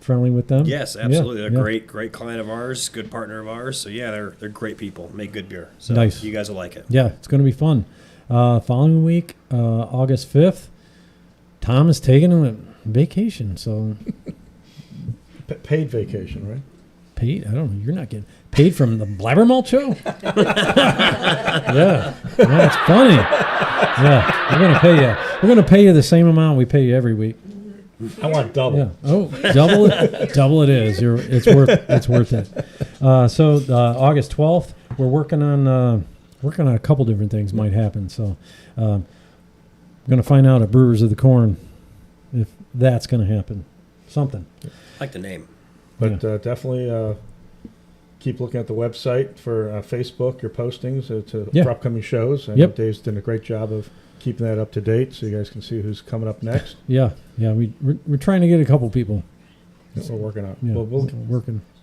friendly with them. Yes, absolutely. Yeah, They're yeah. great client of ours, good partner of ours. So yeah, they're great people. Make good beer. So Nice. You guys will like it. Yeah, it's going to be fun. Following week, August 5th, Tom is taking a vacation, so Paid vacation, right? paid. I don't know. You're not getting paid from the BlabberMalt Show. Yeah, it's funny. Yeah, we're gonna pay you. We're gonna pay you the same amount we pay you every week. I want double. Yeah. Oh, double it. Double it is. It's worth it. So August 12th, we're working on a couple different things might happen. So going to find out at Brewers of the Corn if that's going to happen. Something. I like the name. But definitely keep looking at the website for Facebook, your postings for upcoming shows. I know Dave's done a great job of keeping that up to date so you guys can see who's coming up next. Yeah. We're trying to get a couple people. That we're working on. Yeah, We'll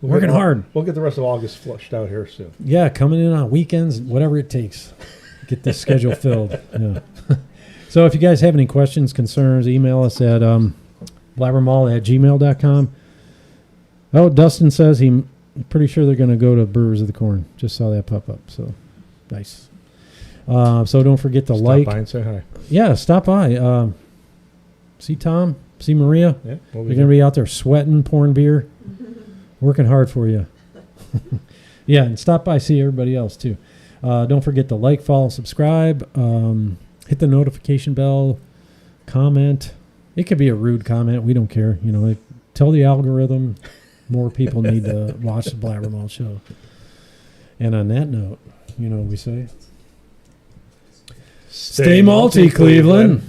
working hard. We'll get the rest of August flushed out here soon. Yeah, coming in on weekends, whatever it takes. Get this schedule filled. Yeah. So if you guys have any questions, concerns, email us at blabbermalt@gmail.com. Oh, Dustin says he's pretty sure they're going to go to Brewers of the Corn. Just saw that pop up. So, nice. So don't forget to Stop by and say hi. Yeah, stop by. See Tom. See Maria. Yeah, They're going to be out there sweating, pouring beer, working hard for you. Yeah, and stop by, see everybody else too. Don't forget to like, follow, subscribe. Hit the notification bell. Comment. It could be a rude comment. We don't care. Tell the algorithm more people need to watch the BlabberMalt Show. And on that note, we say, stay malty, Cleveland.